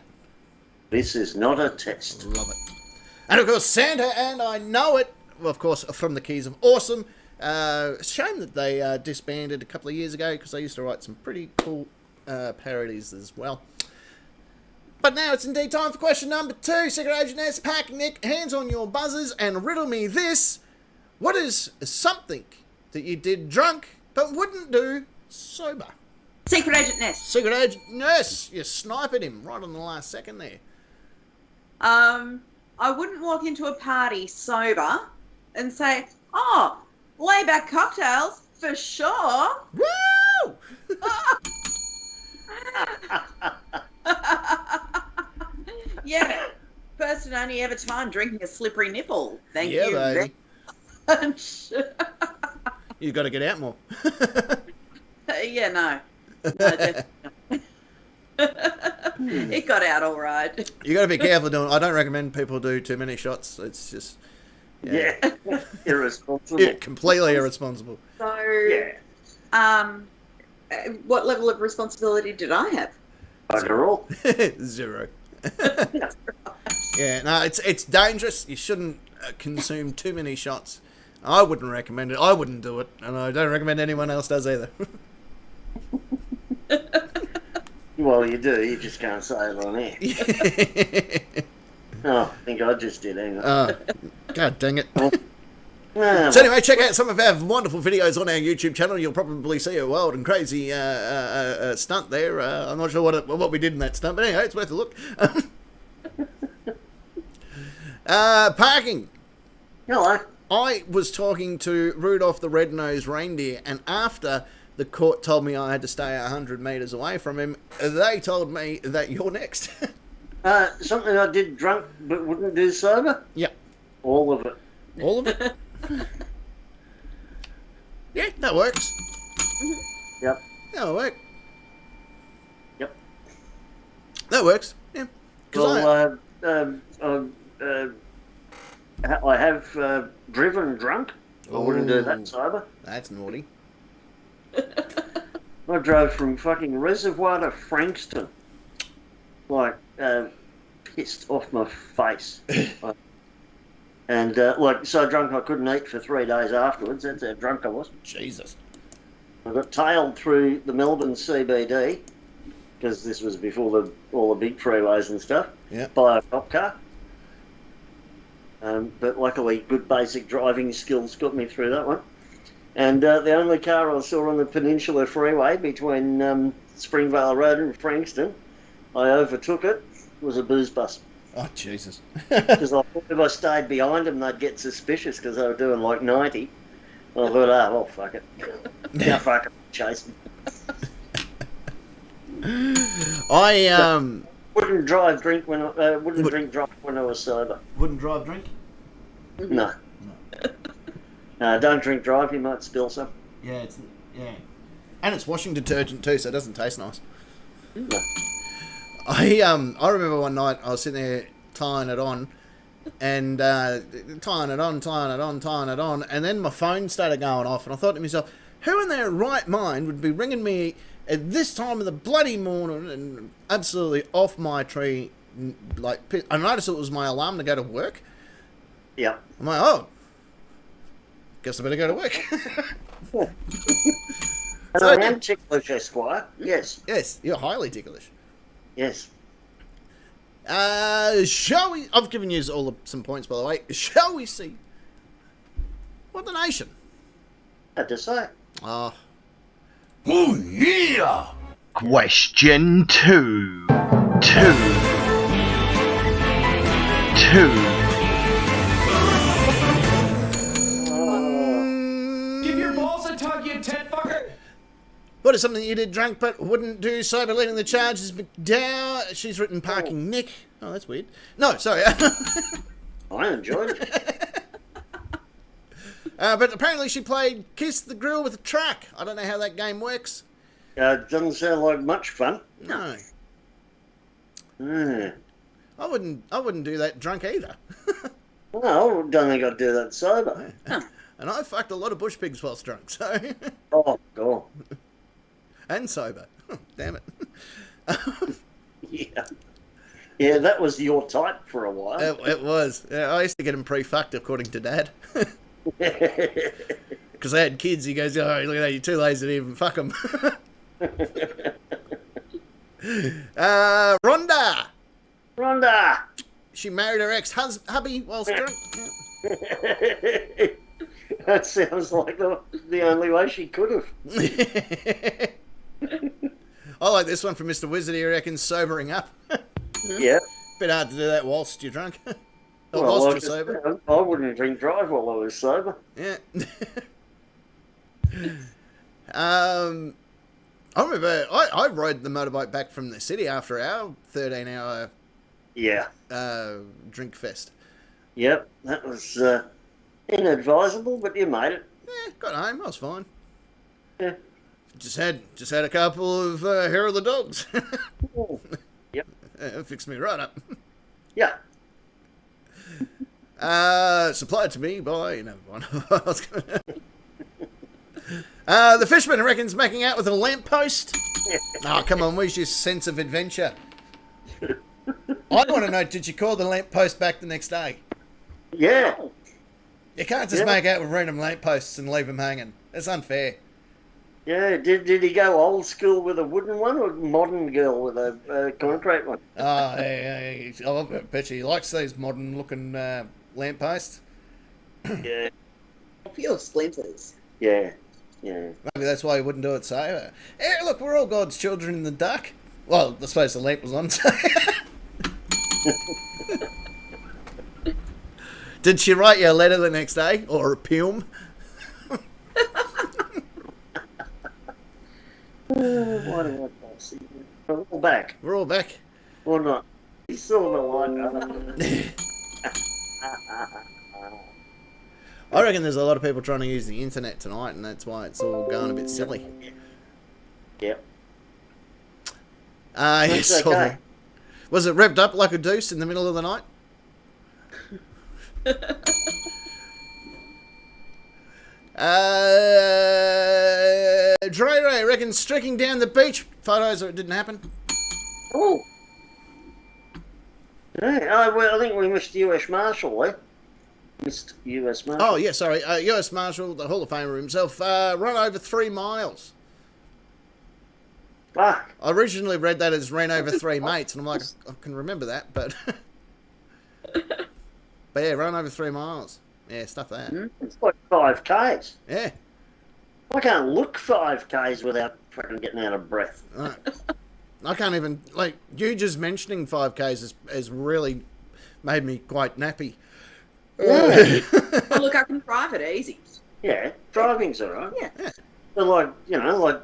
This is not a test. Love it. And of course, Santa and I know it. Well, of course, from the Keys of Awesome. Shame that they disbanded a couple of years ago because they used to write some pretty cool parodies as well. But now it's indeed time for question number 2. Secret Agent S, Packing Nick, hands on your buzzers and riddle me this. What is something that you did drunk but wouldn't do sober? Secret Agent Ness. Secret Agent Ness, you're sniping him right on the last second there. I wouldn't walk into a party sober and say, oh, layback cocktails for sure. Woo! Yeah, first and only ever time drinking a slippery nipple. Thank Yeah, you baby. very much. You've got to get out more. Yeah, no. No, definitely not. It got out all right. You got to be careful doing. I don't recommend people do too many shots. It's just Irresponsible. yeah, completely irresponsible. So, Yeah. What level of responsibility did I have? Bugger all. 0. Yeah, no, it's dangerous. You shouldn't consume too many shots. I wouldn't recommend it. I wouldn't do it, and I don't recommend anyone else does either. Well, you do. You just can't say it on air. Oh, I think I just did. Hang on. God dang it. Ah, So anyway, check out some of our wonderful videos on our YouTube channel. You'll probably see a wild and crazy stunt there. I'm not sure what we did in that stunt, but anyway, it's worth a look. Parking. hello. I was talking to Rudolph the Red-Nosed Reindeer, and after the court told me I had to stay 100 metres away from him, they told me that you're next. Something I did drunk but wouldn't do sober? Yeah. All of it. All of it? Yeah, that works. Yep. That'll work. Yep. That works. Yeah. 'Cause I have driven drunk. I wouldn't do that sober. That's naughty. I drove from fucking Reservoir to Frankston. Like, pissed off my face. And, so drunk I couldn't eat for 3 days afterwards. That's how drunk I was. Jesus. I got tailed through the Melbourne CBD, because this was before all the big freeways and stuff, by a cop car. But luckily, good basic driving skills got me through that one. And the only car I saw on the Peninsula Freeway between Springvale Road and Frankston, I overtook it, was a booze bus. Oh, Jesus. Because I thought if I stayed behind them, they'd get suspicious because they were doing like 90. I thought, well, fuck it. Now fuck it, chase me. Wouldn't drink when I was sober. Wouldn't drive drink? No. Don't drink drive, you might spill some. Yeah, and it's washing detergent too, so it doesn't taste nice. No. I remember one night I was sitting there tying it on, and tying it on, and then my phone started going off, and I thought to myself, who in their right mind would be ringing me at this time of the bloody morning and absolutely off my tree? Like, I noticed it was my alarm to go to work. Yeah. I'm like, oh, guess I better go to work. And I am ticklish, Esquire. Yes. Yes, you're highly ticklish. Yes. Shall we? I've given you all some points, by the way. Shall we see what the nation? Had to say. Oh, yeah! Question 2. Give your balls a tug, you tit fucker! what is something you did drunk but wouldn't do sober? Leading the charge is McDowell. She's written Parking Nick. Oh, that's weird. No, sorry. I enjoyed it. But apparently she played Kiss the Grill with a track. I don't know how that game works. Doesn't sound like much fun. No. Mm. I wouldn't do that drunk either. Well, I don't think I'd do that sober. And I fucked a lot of bush pigs whilst drunk, so. Oh, God. And sober. Damn it. Yeah. Yeah, that was your type for a while. It was. Yeah, I used to get him pre-fucked, according to Dad. because they had kids. He goes, "Oh, look at that! You're too lazy to even fuck them." Rhonda. Rhonda. She married her ex-hubby whilst drunk. That sounds like the only way she could have. I like this one from Mr. Wizard. He reckons sobering up. Yeah. Bit hard to do that whilst you're drunk. Or Well, whilst you're sober. I wouldn't drink drive while I was sober. Yeah. I remember I rode the motorbike back from the city after our 13-hour Yeah. drink fest. Yep. That was inadvisable, but you made it. Yeah, got home. I was fine. Yeah. Just had a couple of hair of the dogs. Yep. Fixed me right up. Yeah. Supplied to me by the fisherman reckons making out with a lamppost. Oh, come on, where's your sense of adventure? I want to know, did you call the lamppost back the next day? Yeah. You can't just make out with random lampposts and leave them hanging. That's unfair. Yeah. Did he go old school with a wooden one or modern girl with a concrete one? Oh, yeah. I bet you he likes these modern looking lampposts. Yeah. A few splinters. Yeah. Yeah. Maybe that's why he wouldn't do it safer. Hey, look, we're all God's children in the dark. Well, I suppose the lamp was on. Did she write you a letter the next day? Or a poem? Why do I see? We're all back. We're all back. Or not. He's still alive. I reckon there's a lot of people trying to use the internet tonight, and that's why it's all going a bit silly. Yep. Yes. That's okay. Was it revved up like a deuce in the middle of the night? Dre Ray reckons streaking down the beach. Photos or it didn't happen. Oh. Yeah, well, I think we missed US Marshal, eh? Missed US Marshal. Oh, yeah, sorry. US Marshal, the Hall of Famer himself, run over 3 miles. Fuck. I originally read that as ran over 3 mates, and I'm like, I can remember that, but... but yeah, run over 3 miles. Yeah, stuff that. It's like 5Ks. Yeah. I can't look 5Ks without fucking getting out of breath. Right. I can't even, like, you just mentioning 5Ks has really made me quite nappy. Yeah. Oh, look, I can drive it easy. Yeah, driving's alright. Yeah. But like, you know, like,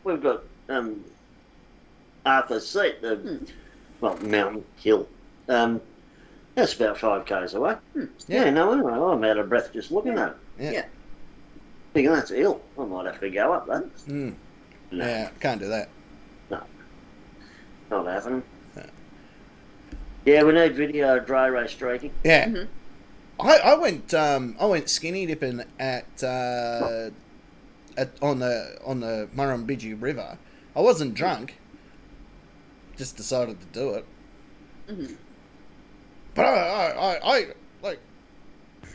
we've got Arthur's Seat, well, Mountain Hill. That's about 5Ks away. Yeah, no, anyway, I'm out of breath just looking at it. Yeah. Thinking that's ill. I might have to go up then. Mm. No. Yeah, can't do that. No. Not happening. Yeah, we need video of dry race streaking. Yeah. Mm-hmm. I went skinny dipping on the Murrumbidgee River. I wasn't drunk. Just decided to do it. Mm-hmm. But I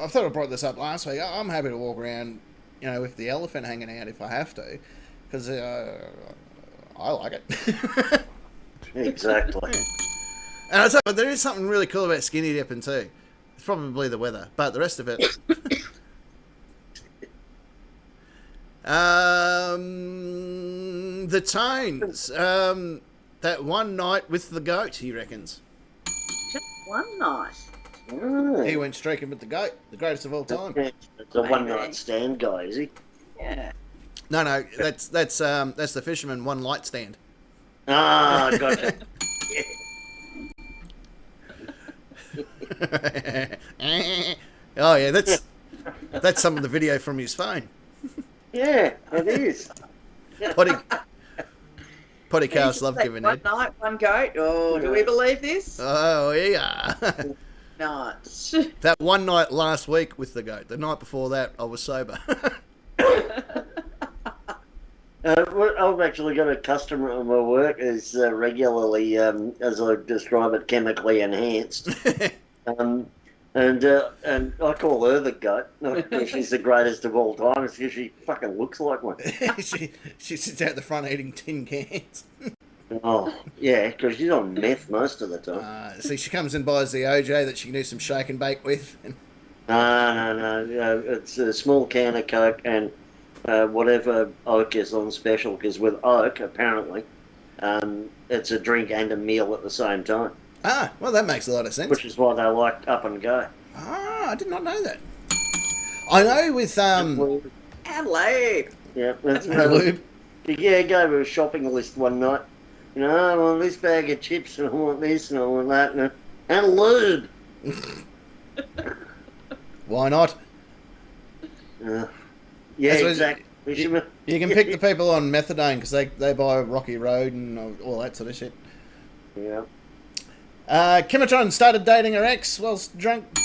thought I brought this up last week. I'm happy to walk around, you know, with the elephant hanging out if I have to, because I like it. Exactly. Yeah. And I tell you, there is something really cool about skinny dipping too. It's probably the weather, but the rest of it. The Tones. That one night with the goat, he reckons. Just one night. He went streaking with the goat, the greatest of all time. It's a one-night stand guy, is he? Yeah. No, that's the fisherman one light stand. Ah, gotcha. Oh yeah, that's some of the video from his phone. Yeah, it is. Podcast love giving one it. night, one goat. Oh, do we believe this? Oh yeah. Not. That one night last week with the goat. The night before that, I was sober. I've actually got a customer at my work who's regularly, as I describe it, chemically enhanced. And And I call her the goat. Not because she's the greatest of all time. It's because she fucking looks like one. she sits out the front eating tin cans. Oh, yeah, because she's on meth most of the time. See, she comes and buys the OJ that she can do some shake and bake with. No. It's a small can of Coke and whatever Oak is on special, because with Oak, apparently, it's a drink and a meal at the same time. Well, that makes a lot of sense. Which is why they like Up and Go. I did not know that. I know with... And lube. Yeah, that's lube. Yeah, go to a shopping list one night. You know, I want this bag of chips and I want this and I want that and lube. Why not? Yeah, exactly. You can pick the people on methadone because they buy Rocky Road and all that sort of shit. Yeah. Kimatron started dating her ex whilst drunk. I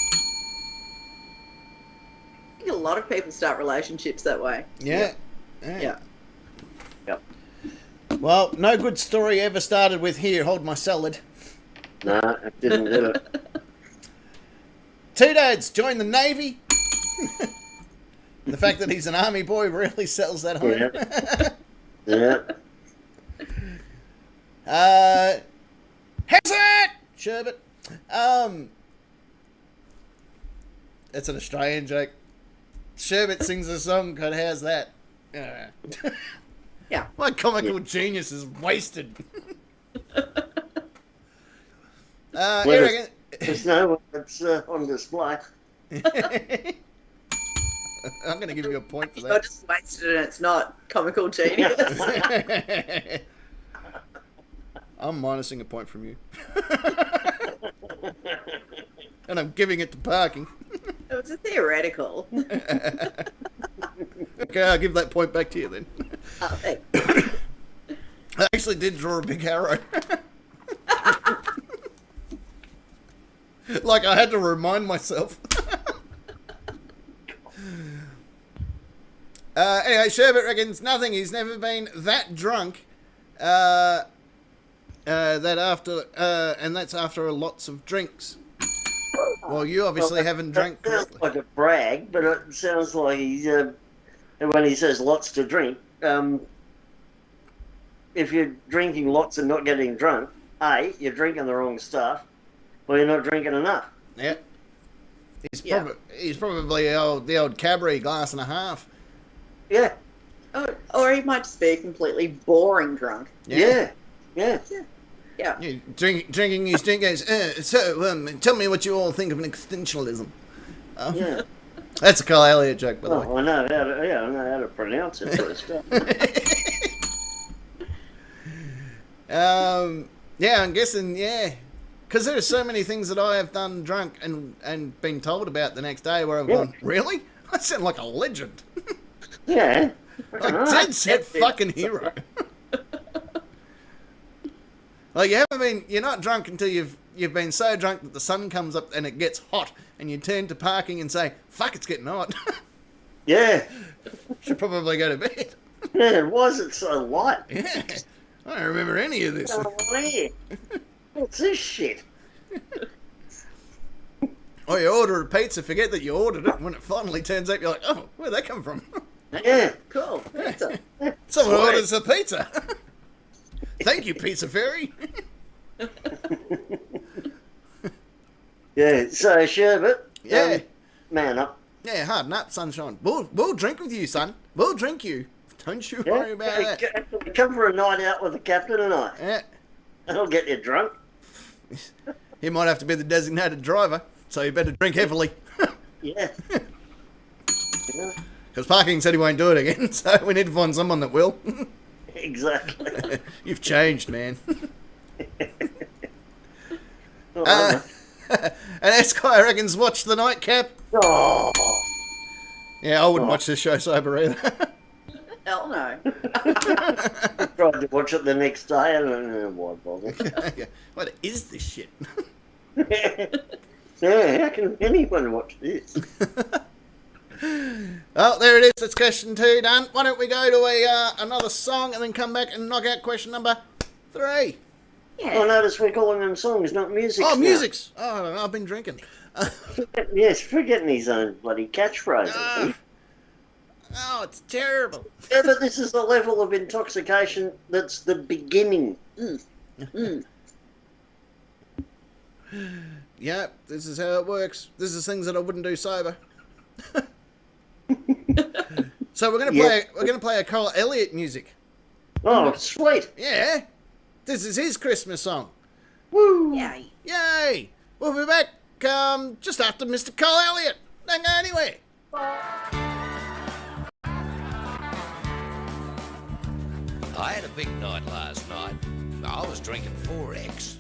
think a lot of people start relationships that way. Yeah. Yep. Well, no good story ever started with here, hold my salad. No, it didn't do it. Two dads joined the Navy. The fact that he's an army boy really sells that home. Yeah. How's it? Sherbet. That's an Australian joke. Sherbet sings a song called How's That? Yeah. My comical genius is wasted. There's no one that's on display. I'm going to give you a point for that. You're just wasted and it's not comical genius. I'm minusing a point from you. And I'm giving it to parking. It was a theoretical. Okay, I'll give that point back to you then. Oh, thanks. I actually did draw a big arrow. Like I had to remind myself. Anyway, Sherbet reckons nothing. He's never been that drunk. That after, and that's after lots of drinks. Well, you obviously haven't drank Sounds correctly. like a brag, but it sounds like he's when he says lots to drink. If you're drinking lots and not getting drunk, A, you're drinking the wrong stuff, or you're not drinking enough. Yeah. He's probably the old Cadbury glass and a half. Yeah. Or he might just be a completely boring drunk. Yeah. Yeah. Drinking his drink goes, tell me what you all think of an extensionalism. Yeah. That's a Carl Elliott joke, by the way. I know how to pronounce it for a start. Yeah, I'm guessing, because there are so many things that I have done drunk and been told about the next day where I've gone, really? I sound like a legend. Yeah. Like dead set fucking hero. Like you're not drunk until you've been so drunk that the sun comes up and it gets hot and you turn to parking and say, fuck, it's getting hot. Yeah. Should probably go to bed. Yeah, why is it so light? Yeah. I don't remember any of this. What's this shit? Or you order a pizza, forget that you ordered it, and when it finally turns up, you're like, oh, where'd that come from? Yeah. Cool. Pizza. Someone orders a pizza. Thank you, Pizza Fairy. Yeah, so Sherbet, Yeah. man up. Yeah, harden up, sunshine. We'll drink with you, son. We'll drink you. Don't you worry about that. Come for a night out with the captain tonight. Yeah. That'll get you drunk. He might have to be the designated driver, so you better drink heavily. Yeah. Because parking said he won't do it again, so we need to find someone that will. Exactly. You've changed, man. Oh, And Esquire reckons watch the nightcap. oh. Yeah, I wouldn't watch this show sober either. Hell no. Tried to watch it the next day. I don't know why bother. What is this shit? Yeah, how can anyone watch this? Oh, there it is. That's question 2 done. Why don't we go to another song and then come back and knock out question number 3? I notice we're calling them songs, not music. Oh, musics. Oh, I don't know, I've been drinking. Yes, forgetting his own bloody catchphrase. Oh, it's terrible. Yeah, but this is the level of intoxication that's the beginning. Yeah, this is how it works. This is things that I wouldn't do sober. So we're gonna play a Cole Elliott music. Oh, sweet. Yeah. This is his Christmas song. Woo! Yay. Yay! We'll be back just after Mr. Cole Elliott. Don't go anywhere. I had a big night last night. I was drinking 4X.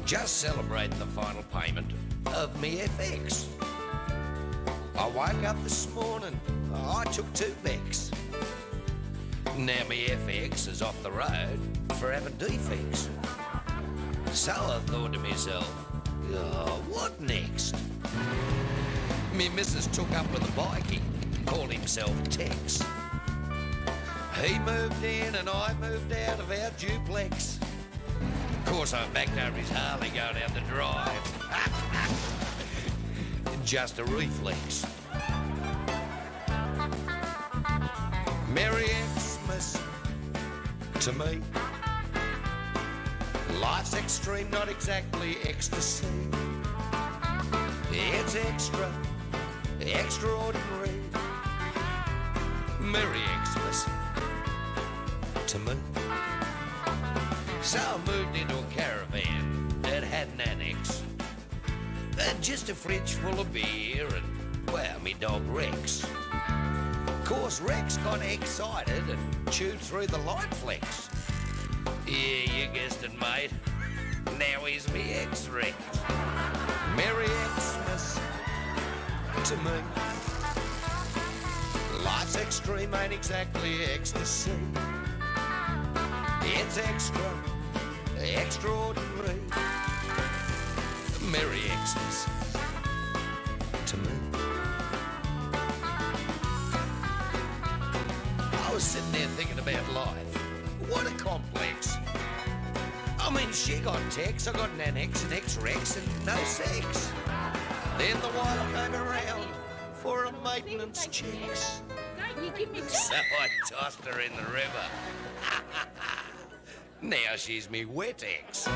Just celebrating the final payment of me FX. I woke up this morning, I took 2 Becks. Now me FX is off the road for having defects. So I thought to myself, oh, what next? Me missus took up with a bikie, called himself Tex. He moved in and I moved out of our duplex. Of course, I backed over his Harley going down the drive. Just a reflex. Merry Xmas to me. Life's extreme, not exactly ecstasy. It's extraordinary. Merry Xmas to me. So I moved into a caravan that had an annex. Just a fridge full of beer and, well, me dog Rex. Of course, Rex got excited and chewed through the light flex. Yeah, you guessed it, mate. Now he's me ex-Rex. Merry Xmas to me. Life's extreme ain't exactly ecstasy. It's extraordinary. Merry Xmas to me. I was sitting there thinking about life. What a complex. I mean, she got Tex, I got an annex, an ex-Rex, and no sex. Then the wife came around for a maintenance checks. So I tossed her in the river. Now she's me wet ex.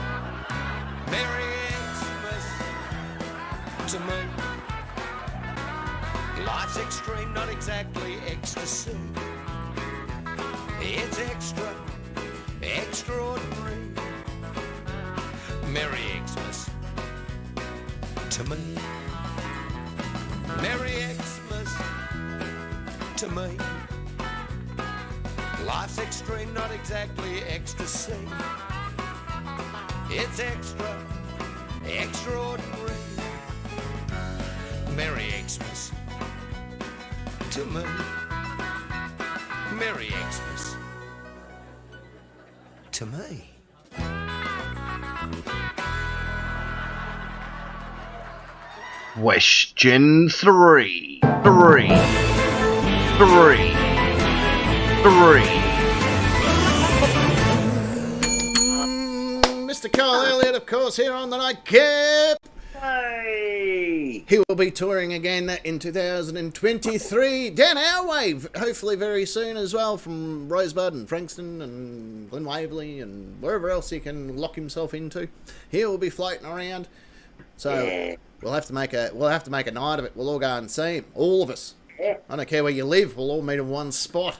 Merry Xmas to me. Life's extreme, not exactly ecstasy. It's extraordinary. Merry Xmas to me. Merry Xmas to me. Life's extreme, not exactly ecstasy. It's extraordinary. Merry Xmas to me. Merry Xmas to me. Question 3. Mr. Cole Elliott, of course, here on the Nightcap. Hey! He will be touring again in 2023 down our way, hopefully very soon as well, from Rosebud and Frankston and Glen Waverley and wherever else he can lock himself into. He will be floating around, so Yeah. we'll have to make a night of it. We'll all go and see him, all of us. Yeah. I don't care where you live. We'll all meet in one spot.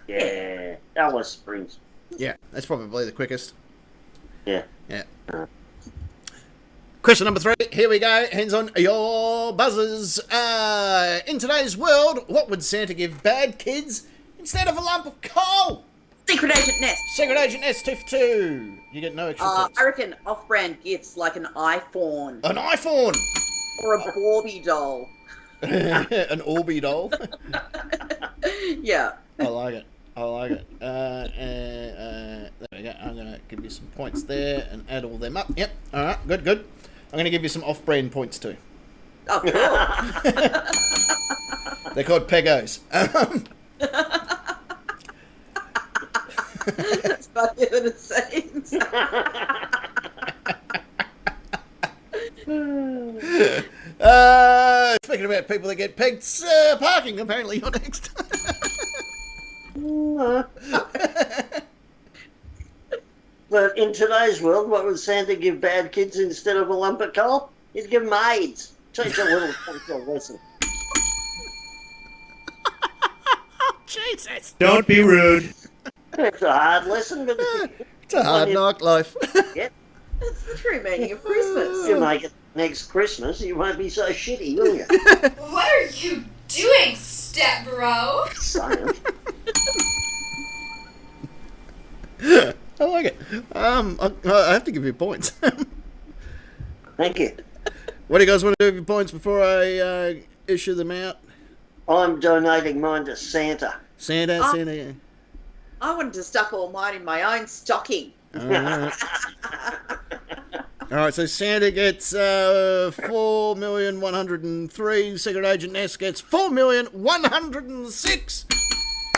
Yeah. Alice Springs. Yeah, that's probably the quickest. Yeah. Yeah. Question number 3. Here we go. Hands on your buzzers. In today's world, what would Santa give bad kids instead of a lump of coal? Secret Agent Nest. Secret Agent Nest 2 for 2. You get no extra points. I reckon off-brand gifts like an iPhone An iPhone. or a Barbie doll. An Orby doll. Yeah. I like it. There we go. I'm going to give you some points there and add all them up. Yep. All right. Good. I'm going to give you some off-brand points too. Oh, cool. They're called Pegos. funnier than it seems. Speaking about people that get pegged, parking, apparently you're next. But in today's world, what would Santa give bad kids instead of a lump of coal? He'd give them AIDS. Teach a little lesson. Jesus. Don't be rude. It's a hard lesson, but It's a hard knock life. Yep. That's the true meaning of Christmas. If you make it next Christmas, you won't be so shitty, will you? What are you doing, step bro? Science. I like it. I have to give you points. Thank you. What do you guys want to do with your points before I issue them out? I'm donating mine to Santa. Santa. I wanted to stuff all mine in my own stocking. All right, so Santa gets 4,103,000. Secret Agent Ness gets 4,106,000.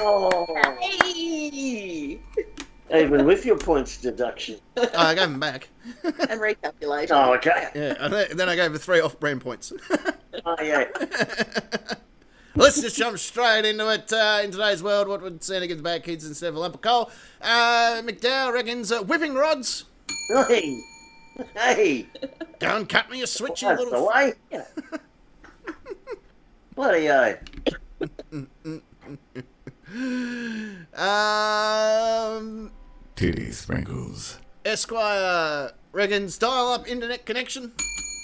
Oh. Hey! Even with your points deduction. I gave them back. And recalculation. Oh, okay. Yeah, and then I gave her 3 off-brand points. Oh, yeah. Let's just jump straight into it. In today's world, what would Santa give the bad kids instead of a lump of coal? McDowell reckons whipping rods. Hey. Hey. Go and cut me a switch, you That's little... the way. Bloody-o. Titty sprinkles. Esquire reckons dial-up internet connection.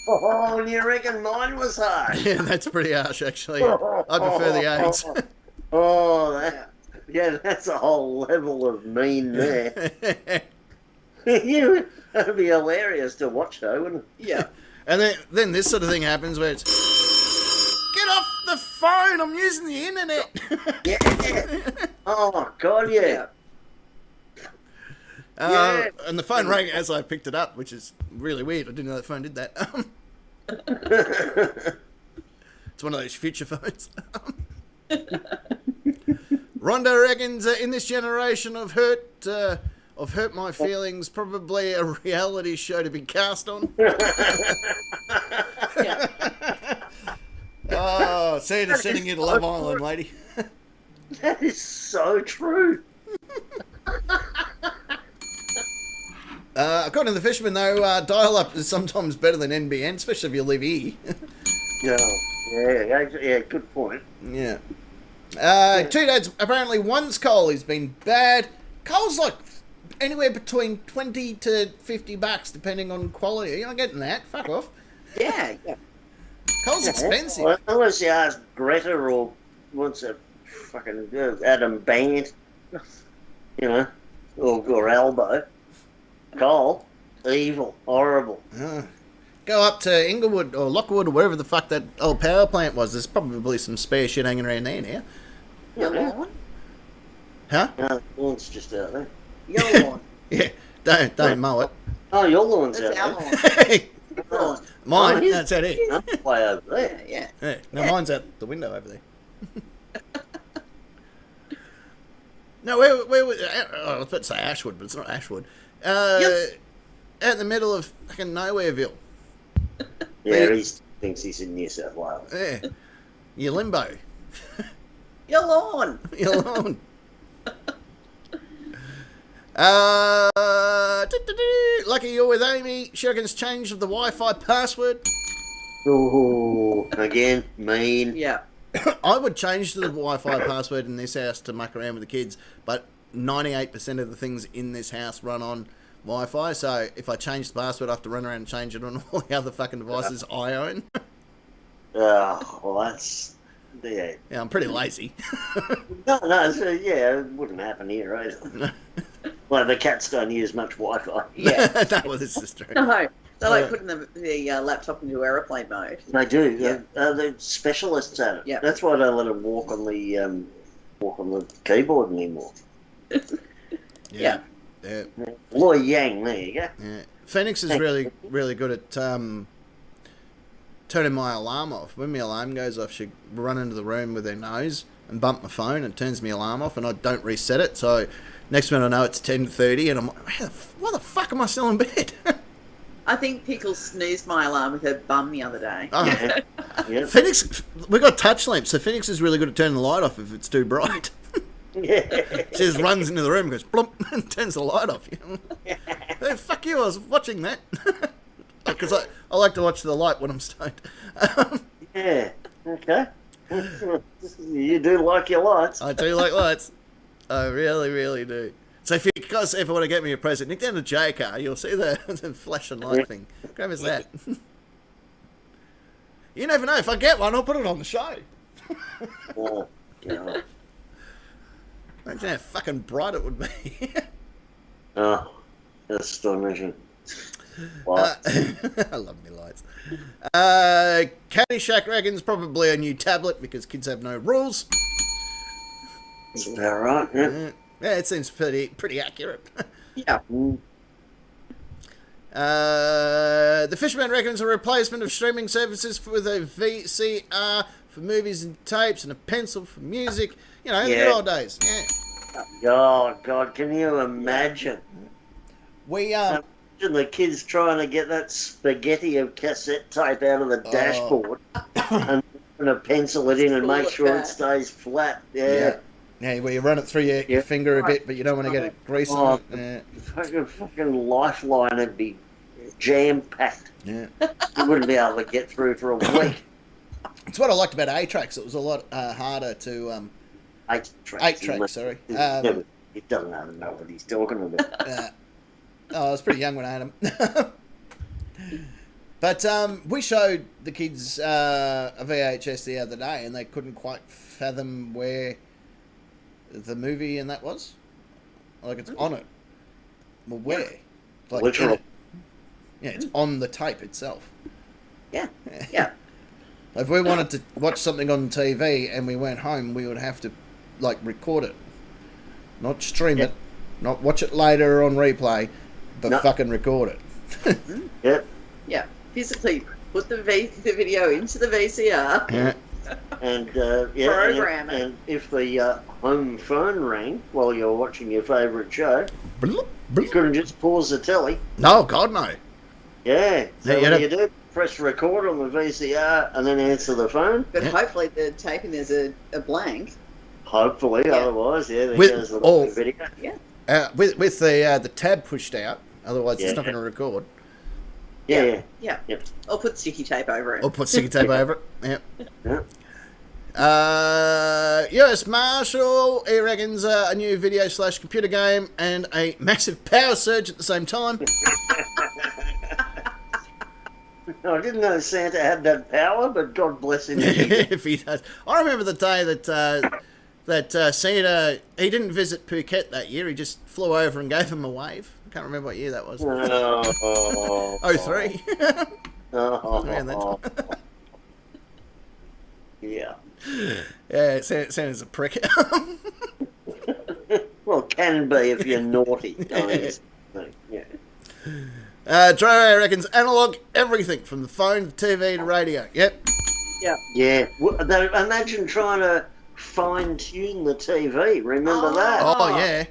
Oh, and you reckon mine was hard? Yeah, that's pretty harsh, actually. I prefer the AIDS. Oh, that's a whole level of mean there. That'd be hilarious to watch, though, wouldn't it? Yeah. And then this sort of thing happens where it's, get off the phone, I'm using the internet. Yeah. Oh, God, yeah. And the phone rang as I picked it up, which is really weird. I didn't know the phone did that. It's one of those future phones. Rhonda reckons in this generation of hurt my feelings, probably a reality show to be cast on. Oh, Santa's sending you to Love Island, lady. That is so true. According to the fisherman, though, dial-up is sometimes better than NBN, especially if you live here. Yeah, good point. Yeah. 2 days, apparently one's coal has been bad. Coal's like anywhere between 20 to 50 bucks, depending on quality. You're not getting that. Fuck off. Yeah. Coal's expensive. Well, unless you ask Greta or what's a fucking Adam Band, or Albo. Coal, evil, horrible. Go up to Inglewood or Lockwood or wherever the fuck that old power plant was. There's probably some spare shit hanging around there now. Your lawn? Huh? No, the lawn's just out there. Your lawn. Yeah, don't mow it. Oh, your lawn's That's out our there. lawn. Mine, that's out here. Way over there. Yeah. No, mine's out the window over there. No, where was... I was about to say Ashwood, but it's not Ashwood. Out in the middle of fucking Nowhereville. Yeah, he thinks he's in New South Wales. Yeah. Your limbo. Your lawn. Your lawn. Lucky you're with Amy. She reckons change of the Wi-Fi password. Oh, again, mean. Yeah. I would change the Wi-Fi password in this house to muck around with the kids, but 98% of the things in this house run on Wi-Fi, so if I change the password, I have to run around and change it on all the other fucking devices I own. Oh, well, that's... Yeah. Yeah, I'm pretty lazy. No, it wouldn't happen here either. Well, the cats don't use much Wi-Fi. Yeah. Well, this is true. No. They like putting the laptop into aeroplane mode. They do. Yeah. They're specialists at it. Yeah. That's why I don't let them walk on the keyboard anymore. Yeah. Loy Yang, there you go. Yeah. Phoenix is really, really good at turning my alarm off. When my alarm goes off, she'll run into the room with her nose and bump my phone and turns my alarm off, and I don't reset it. So Next minute I know it's 10:30, and I'm like, why the fuck am I still in bed? I think Pickles snoozed my alarm with her bum the other day. Oh. Yeah. Phoenix, we got touch lamps, so Phoenix is really good at turning the light off if it's too bright. Yeah. She just runs into the room, goes plump, and turns the light off. Hey, fuck you! I was watching that because I like to watch the light when I'm stoned. Yeah. Okay. You do like your lights. I do like lights. I really, really do. So if you guys ever want to get me a present, nick down the J car, you'll see the flashing light thing. Grab us that. You never know. If I get one, I'll put it on the show. Oh, God. Imagine how fucking bright it would be. Oh, that's astonishing. I love me lights. Caddyshack reckons probably a new tablet because kids have no rules. That's about right, yeah. Yeah, it seems pretty accurate. Yeah. The Fisherman reckons a replacement of streaming services with a VCR for movies and tapes and a pencil for music. You know, the good old days. Yeah. Oh, God, can you imagine? We Imagine the kids trying to get that spaghetti of cassette tape out of the dashboard and a pencil it in and make sure it stays flat. Yeah. Yeah, where you run it through your finger a bit, but you don't want to get it grease on it. Yeah. Fucking lifeline would be jam-packed. Yeah. You wouldn't be able to get through for a week. It's what I liked about 8-tracks. It was a lot harder to... 8-tracks, sorry. He doesn't know what he's talking about. I was pretty young when I had them. But we showed the kids a VHS the other day, and they couldn't quite fathom where the movie and that was. Like, it's on it. Well, where? Like, literal. Yeah, it's on the tape itself. Yeah. If we wanted to watch something on TV and we went home, we would have to, like, record it. Not stream it. Not watch it later on replay, but fucking record it. Yep. Yeah. Physically put the video into the VCR. Yeah. And program it. And if the home phone rang while you're watching your favourite show, you couldn't just pause the telly. No, God, no. Yeah. So Yeah, what do you do? Press record on the VCR and then answer the phone. But hopefully the taping there's a blank. Hopefully, otherwise, there With- goes the or- video. Yeah. With the tab pushed out, otherwise it's not going to record. Yeah. Yep. Or put sticky tape over it. Or put sticky tape over it. Yep. Yeah. US Marshal, he reckons a new video/computer game and a massive power surge at the same time. I didn't know Santa had that power, but God bless him. If he does. I remember the day that Santa, he didn't visit Phuket that year, he just flew over and gave him a wave. I can't remember what year that was. 03. Yeah. Yeah, Santa's a prick. Well, can be if you're naughty. Yeah. Dre reckons analog everything from the phone to TV to radio. Yep. Yeah. Imagine trying to fine-tune the TV. Remember that? Oh, yeah.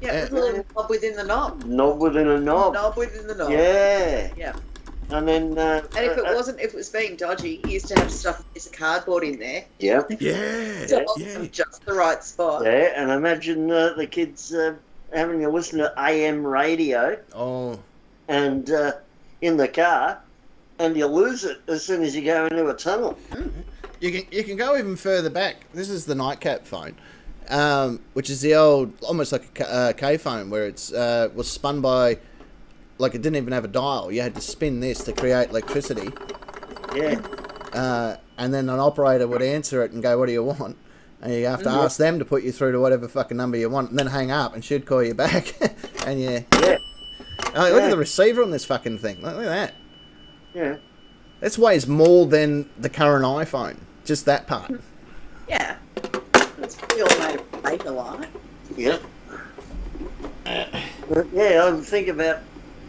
Yeah, with a little knob within the knob. Knob within a knob. Knob within the knob. Yeah. Yeah. And then... and if it was being dodgy, you used to have to stuff a piece of cardboard in there. Yeah. To hold them just the right spot. Yeah, and imagine the kids having to listen to AM radio. Oh. And in the car, and you lose it as soon as you go into a tunnel. You can go even further back. This is the nightcap phone, which is the old, almost like a K phone, where it's was spun by, like it didn't even have a dial. You had to spin this to create electricity. Yeah. And then an operator would answer it and go, "What do you want?" And you have to ask them to put you through to whatever fucking number you want, and then hang up, and she'd call you back. And Yeah. Look at the receiver on this fucking thing. Look at that. Yeah. This weighs more than the current iPhone. Just that part. Yeah. It's probably all made of paper like. Yep. I think about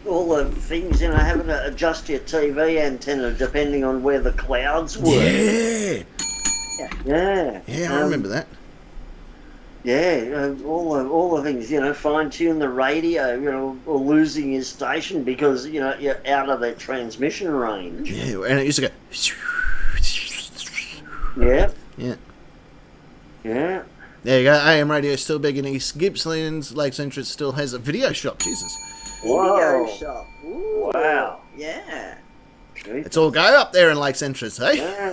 all the things, having to adjust your TV antenna depending on where the clouds were. Yeah. Yeah. Yeah, I remember that. all the things, fine tune the radio, or losing your station because you're out of that transmission range. Yeah, and it used to go. Yeah. Yeah. Yeah. There you go. AM radio still big in East Gippsland. Lakes Entrance still has a video shop. Jesus. Wow. Video shop. Ooh. Wow. Yeah. It's all go up there in Lakes Entrance, hey? Yeah.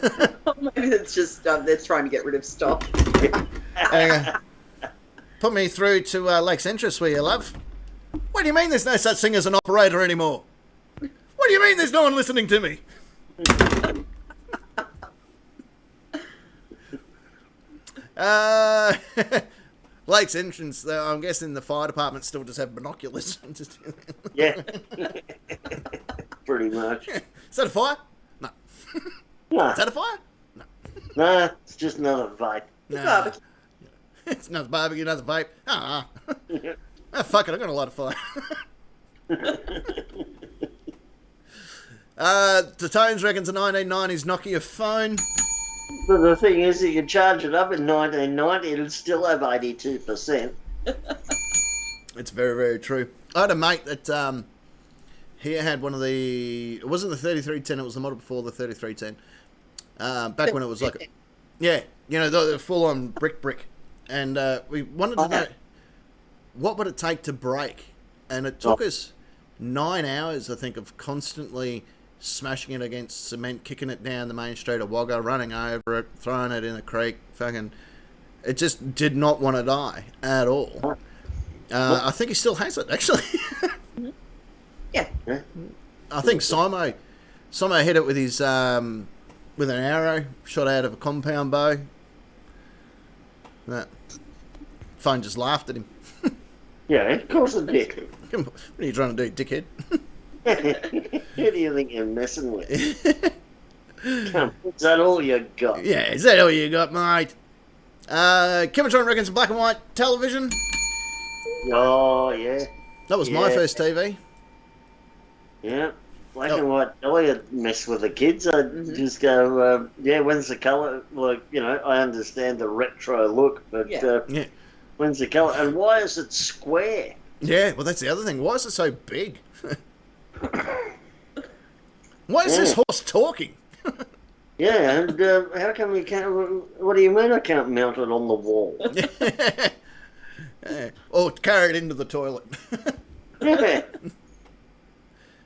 Maybe it's just they're trying to get rid of stock. Put me through to Lakes Entrance, will you, love? What do you mean there's no such thing as an operator anymore? What do you mean there's no one listening to me? Lakes Entrance, though, I'm guessing the fire department still just have binoculars. Yeah. Pretty much. Is that a fire? No. No. Is that a fire? No. Nah, it's just another vape. Nah. It's another barbecue, another vape. Ah. Oh, fuck it, I got a lot of fire. The Tones reckons a 1990s Nokia phone. But the thing is, if you charge it up in 1990, it'll still have 82%. It's very, very true. I had a mate that he had one of the. It wasn't the 3310. It was the model before the 3310. Back when it was like, the full-on brick. And we wanted to know what would it take to break, and it took us 9 hours, I think, of constantly smashing it against cement, kicking it down the main street of Wagga, running over it, throwing it in the creek, it just did not want to die at all. I think he still has it, actually. Yeah. I think Simo hit it with his with an arrow shot out of a compound bow. That phone just laughed at him. Yeah, of course it did. What are you trying to do, dickhead? Who do you think you're messing with? Is that all you got? Yeah, is that all you got, mate? Kimatron reckons black and white television. Oh, yeah. That was my first TV. Yeah. Black and white telly would mess with the kids. I'd just go, when's the colour? Like, I understand the retro look, but when's the colour? And why is it square? Yeah, well, that's the other thing. Why is it so big? Why is this horse talking? Yeah, and how come you can't... What do you mean I can't mount it on the wall? Or carry it into the toilet. Yeah.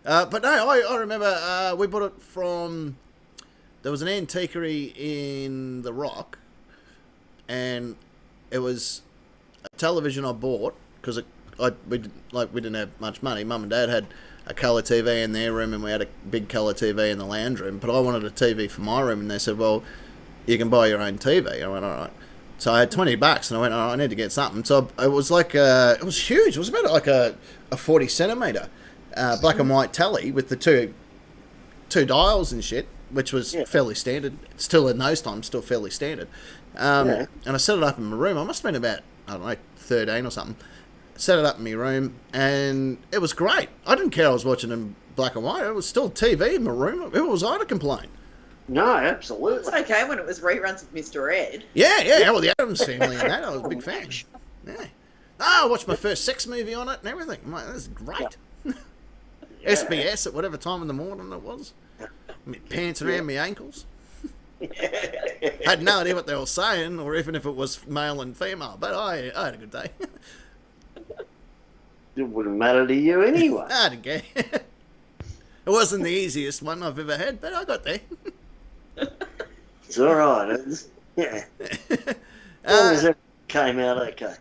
But no, I remember we bought it from... There was an antiquary in The Rock, and it was a television I bought, because we didn't have much money. Mum and Dad had a colour TV in their room, and we had a big colour TV in the lounge room, but I wanted a TV for my room, and they said, well, you can buy your own TV. I went, all right. So I had $20, and I went, all right, I need to get something. So it was like, it was huge. It was about like a 40 centimetre black and white telly with the two dials and shit, which was fairly standard. Still in those times, still fairly standard. And I set it up in my room. I must have been about, 13 or something. Set it up in my room, and it was great. I didn't care I was watching in black and white. It was still TV in my room. Who was I to complain? No, absolutely. It's okay when it was reruns of Mr. Ed. Yeah, well, the Addams Family and that, I was a big fan. Yeah. I watched my first sex movie on it and everything. I'm like, this is great. SBS at whatever time in the morning it was. My pants around my ankles. Had no idea what they were saying, or even if it was male and female, but I had a good day. It wouldn't matter to you anyway. I didn't care. It wasn't the easiest one I've ever had, but I got there. It's all right. Yeah. As long as it came out okay.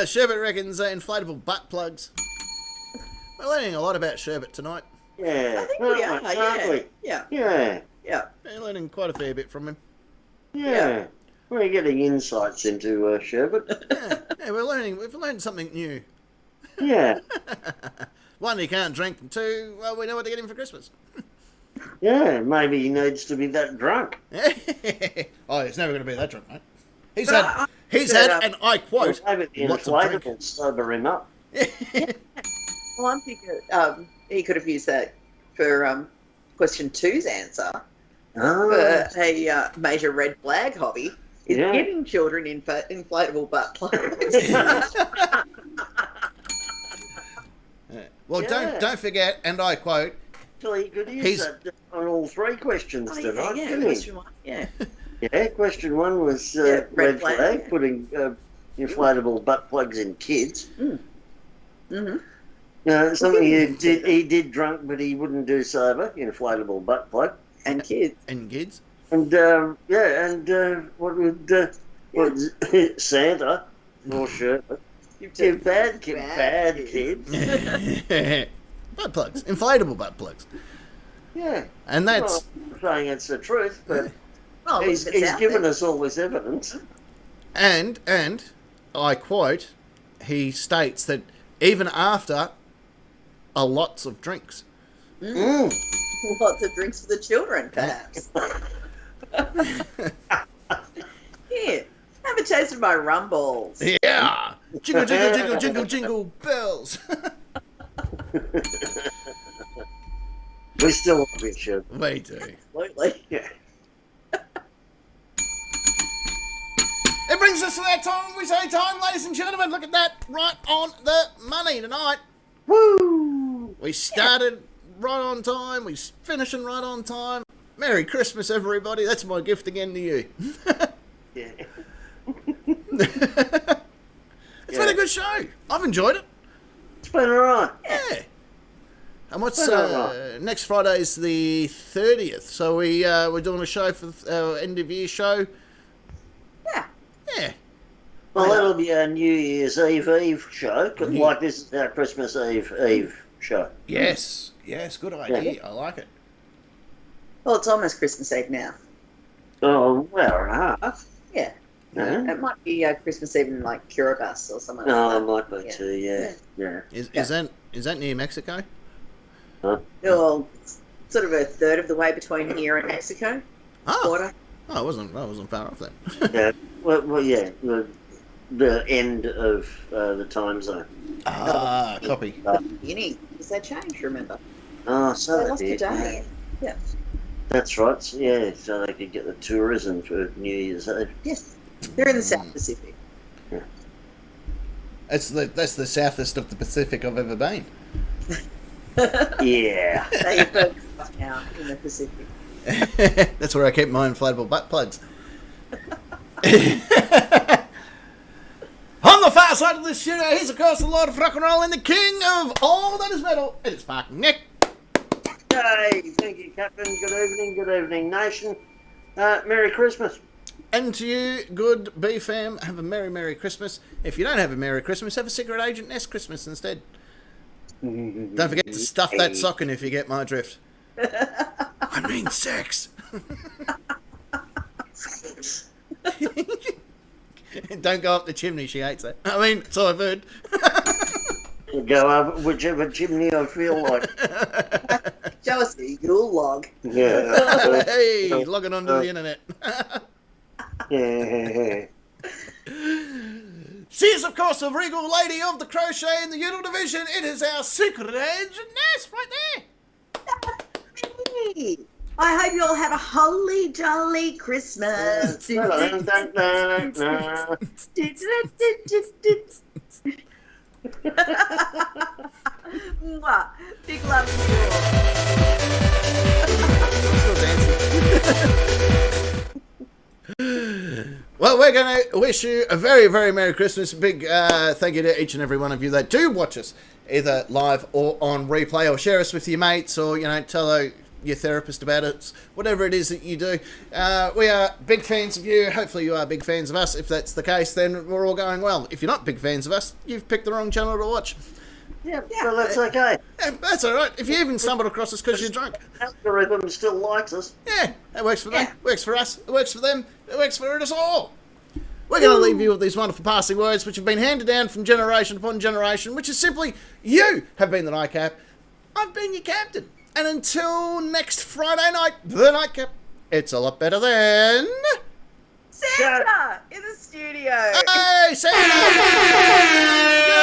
Sherbet reckons inflatable butt plugs. We're learning a lot about Sherbet tonight. Yeah. I think we are, Yeah. We're learning quite a fair bit from him. Yeah. We're getting insights into Sherbet. Yeah, we've learned something new. Yeah. One, he can't drink, and two, well, we know what to get him for Christmas. Yeah, maybe he needs to be that drunk. Oh, he's never going to be that drunk, mate. He's had, and I quote, maybe the inflatable sober him up. Well, I'm thinking he could have used that for question 2's answer for a major red flag hobby. is Yeah. giving children inflatable butt plugs. Well, Yeah. don't forget, and I quote, Actually, you could use He's- that on all three questions tonight, couldn't he? question one. Yeah. Yeah, question one was Yeah, red flag, putting inflatable butt plugs in kids. Mm-hmm. Something he did drunk, but he wouldn't do sober. Inflatable butt plug. And kids. and kids. And what would Santa or Sherbet give bad kids? Butt plugs, inflatable butt plugs. Yeah, And that's well, I'm saying it's the truth, but Oh, he's given us all this evidence. and I quote, he states that even after lots of drinks. Lots of drinks for the children, perhaps. Here, have a taste of my rum balls. Yeah, jingle jingle jingle jingle jingle bells. We still want Richard. We do. Absolutely. Yeah. It brings us to that time when we say time, ladies and gentlemen. Look at that, right on the money tonight. Woo! We started right on time. We're finishing right on time. Merry Christmas, everybody. That's my gift again to you. Yeah. It's been a good show. I've enjoyed it. It's been alright. Yeah. And what's Been alright. next Friday's the 30th, so we're doing a show for our end of year show. Yeah. Yeah. Well, that'll be our New Year's Eve show, 'cause like this is our Christmas Eve show. Yes. Yes. Good idea. I like it. Well, it's almost Christmas Eve now. Oh, an hour and a half. Yeah. Yeah. It might be Christmas Eve in like Kiribati or something No, it like might be Yeah. too, yeah. Is that near Mexico? Huh? that. Well, it's sort of a third of the way between here and Mexico. Oh. Border. Oh, I wasn't far off then. Yeah. Well, yeah. The end of the time zone. Ah, copy. Beginning. Because they changed, remember? Oh, so They they lost a did. day. Yeah. That's right. So, yeah, so they could get the tourism for New Year's Eve. Yes. They're in the South Pacific. That's the southest of the Pacific I've ever been. Yeah. They focus now in the Pacific. That's where I keep my inflatable butt plugs. On the far side of the studio, he's of course the Lord of Rock and Roll and the King of all that is metal. It is Park Nick. Hey, thank you, Captain. Good evening, nation. Merry Christmas. And to you, good B-fam, have a Merry Christmas. If you don't have a Merry Christmas, have a Secret Agent Nest Christmas instead. Don't forget to stuff that sockin' if you get my drift. I mean sex. Don't go up the chimney, she hates that. I mean, so I've heard. Go up whichever chimney I feel like. Show us the Yule log. Yeah. Hey, logging onto the internet. Yeah. She is, of course, the regal lady of the crochet in the Udall division. It is our Secret Agent Nest right there. Hey, I hope you all have a holly jolly Christmas. Mwah. Big love to you all. Well, we're going to wish you a very Merry Christmas. Big thank you to each and every one of you that do watch us, either live or on replay, or share us with your mates, or, tell your therapist about it, whatever it is that you do. We are big fans of you. Hopefully you are big fans of us. If that's the case, then we're all going well. If you're not big fans of us, you've picked the wrong channel to watch. Yeah, well, that's okay. Yeah, that's all right. If you even stumbled across us because you're drunk. The algorithm still likes us. Yeah, it works for them, works for us, it works for them, it works for us all. We're going to leave you with these wonderful passing words which have been handed down from generation upon generation, which is simply, you have been the Nightcap, I've been your captain. And until next Friday night, the Nightcap, it's a lot better than... Santa in the studio. Hey, Santa! Good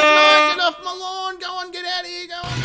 night, get off my lawn, go on, get out of here, go on.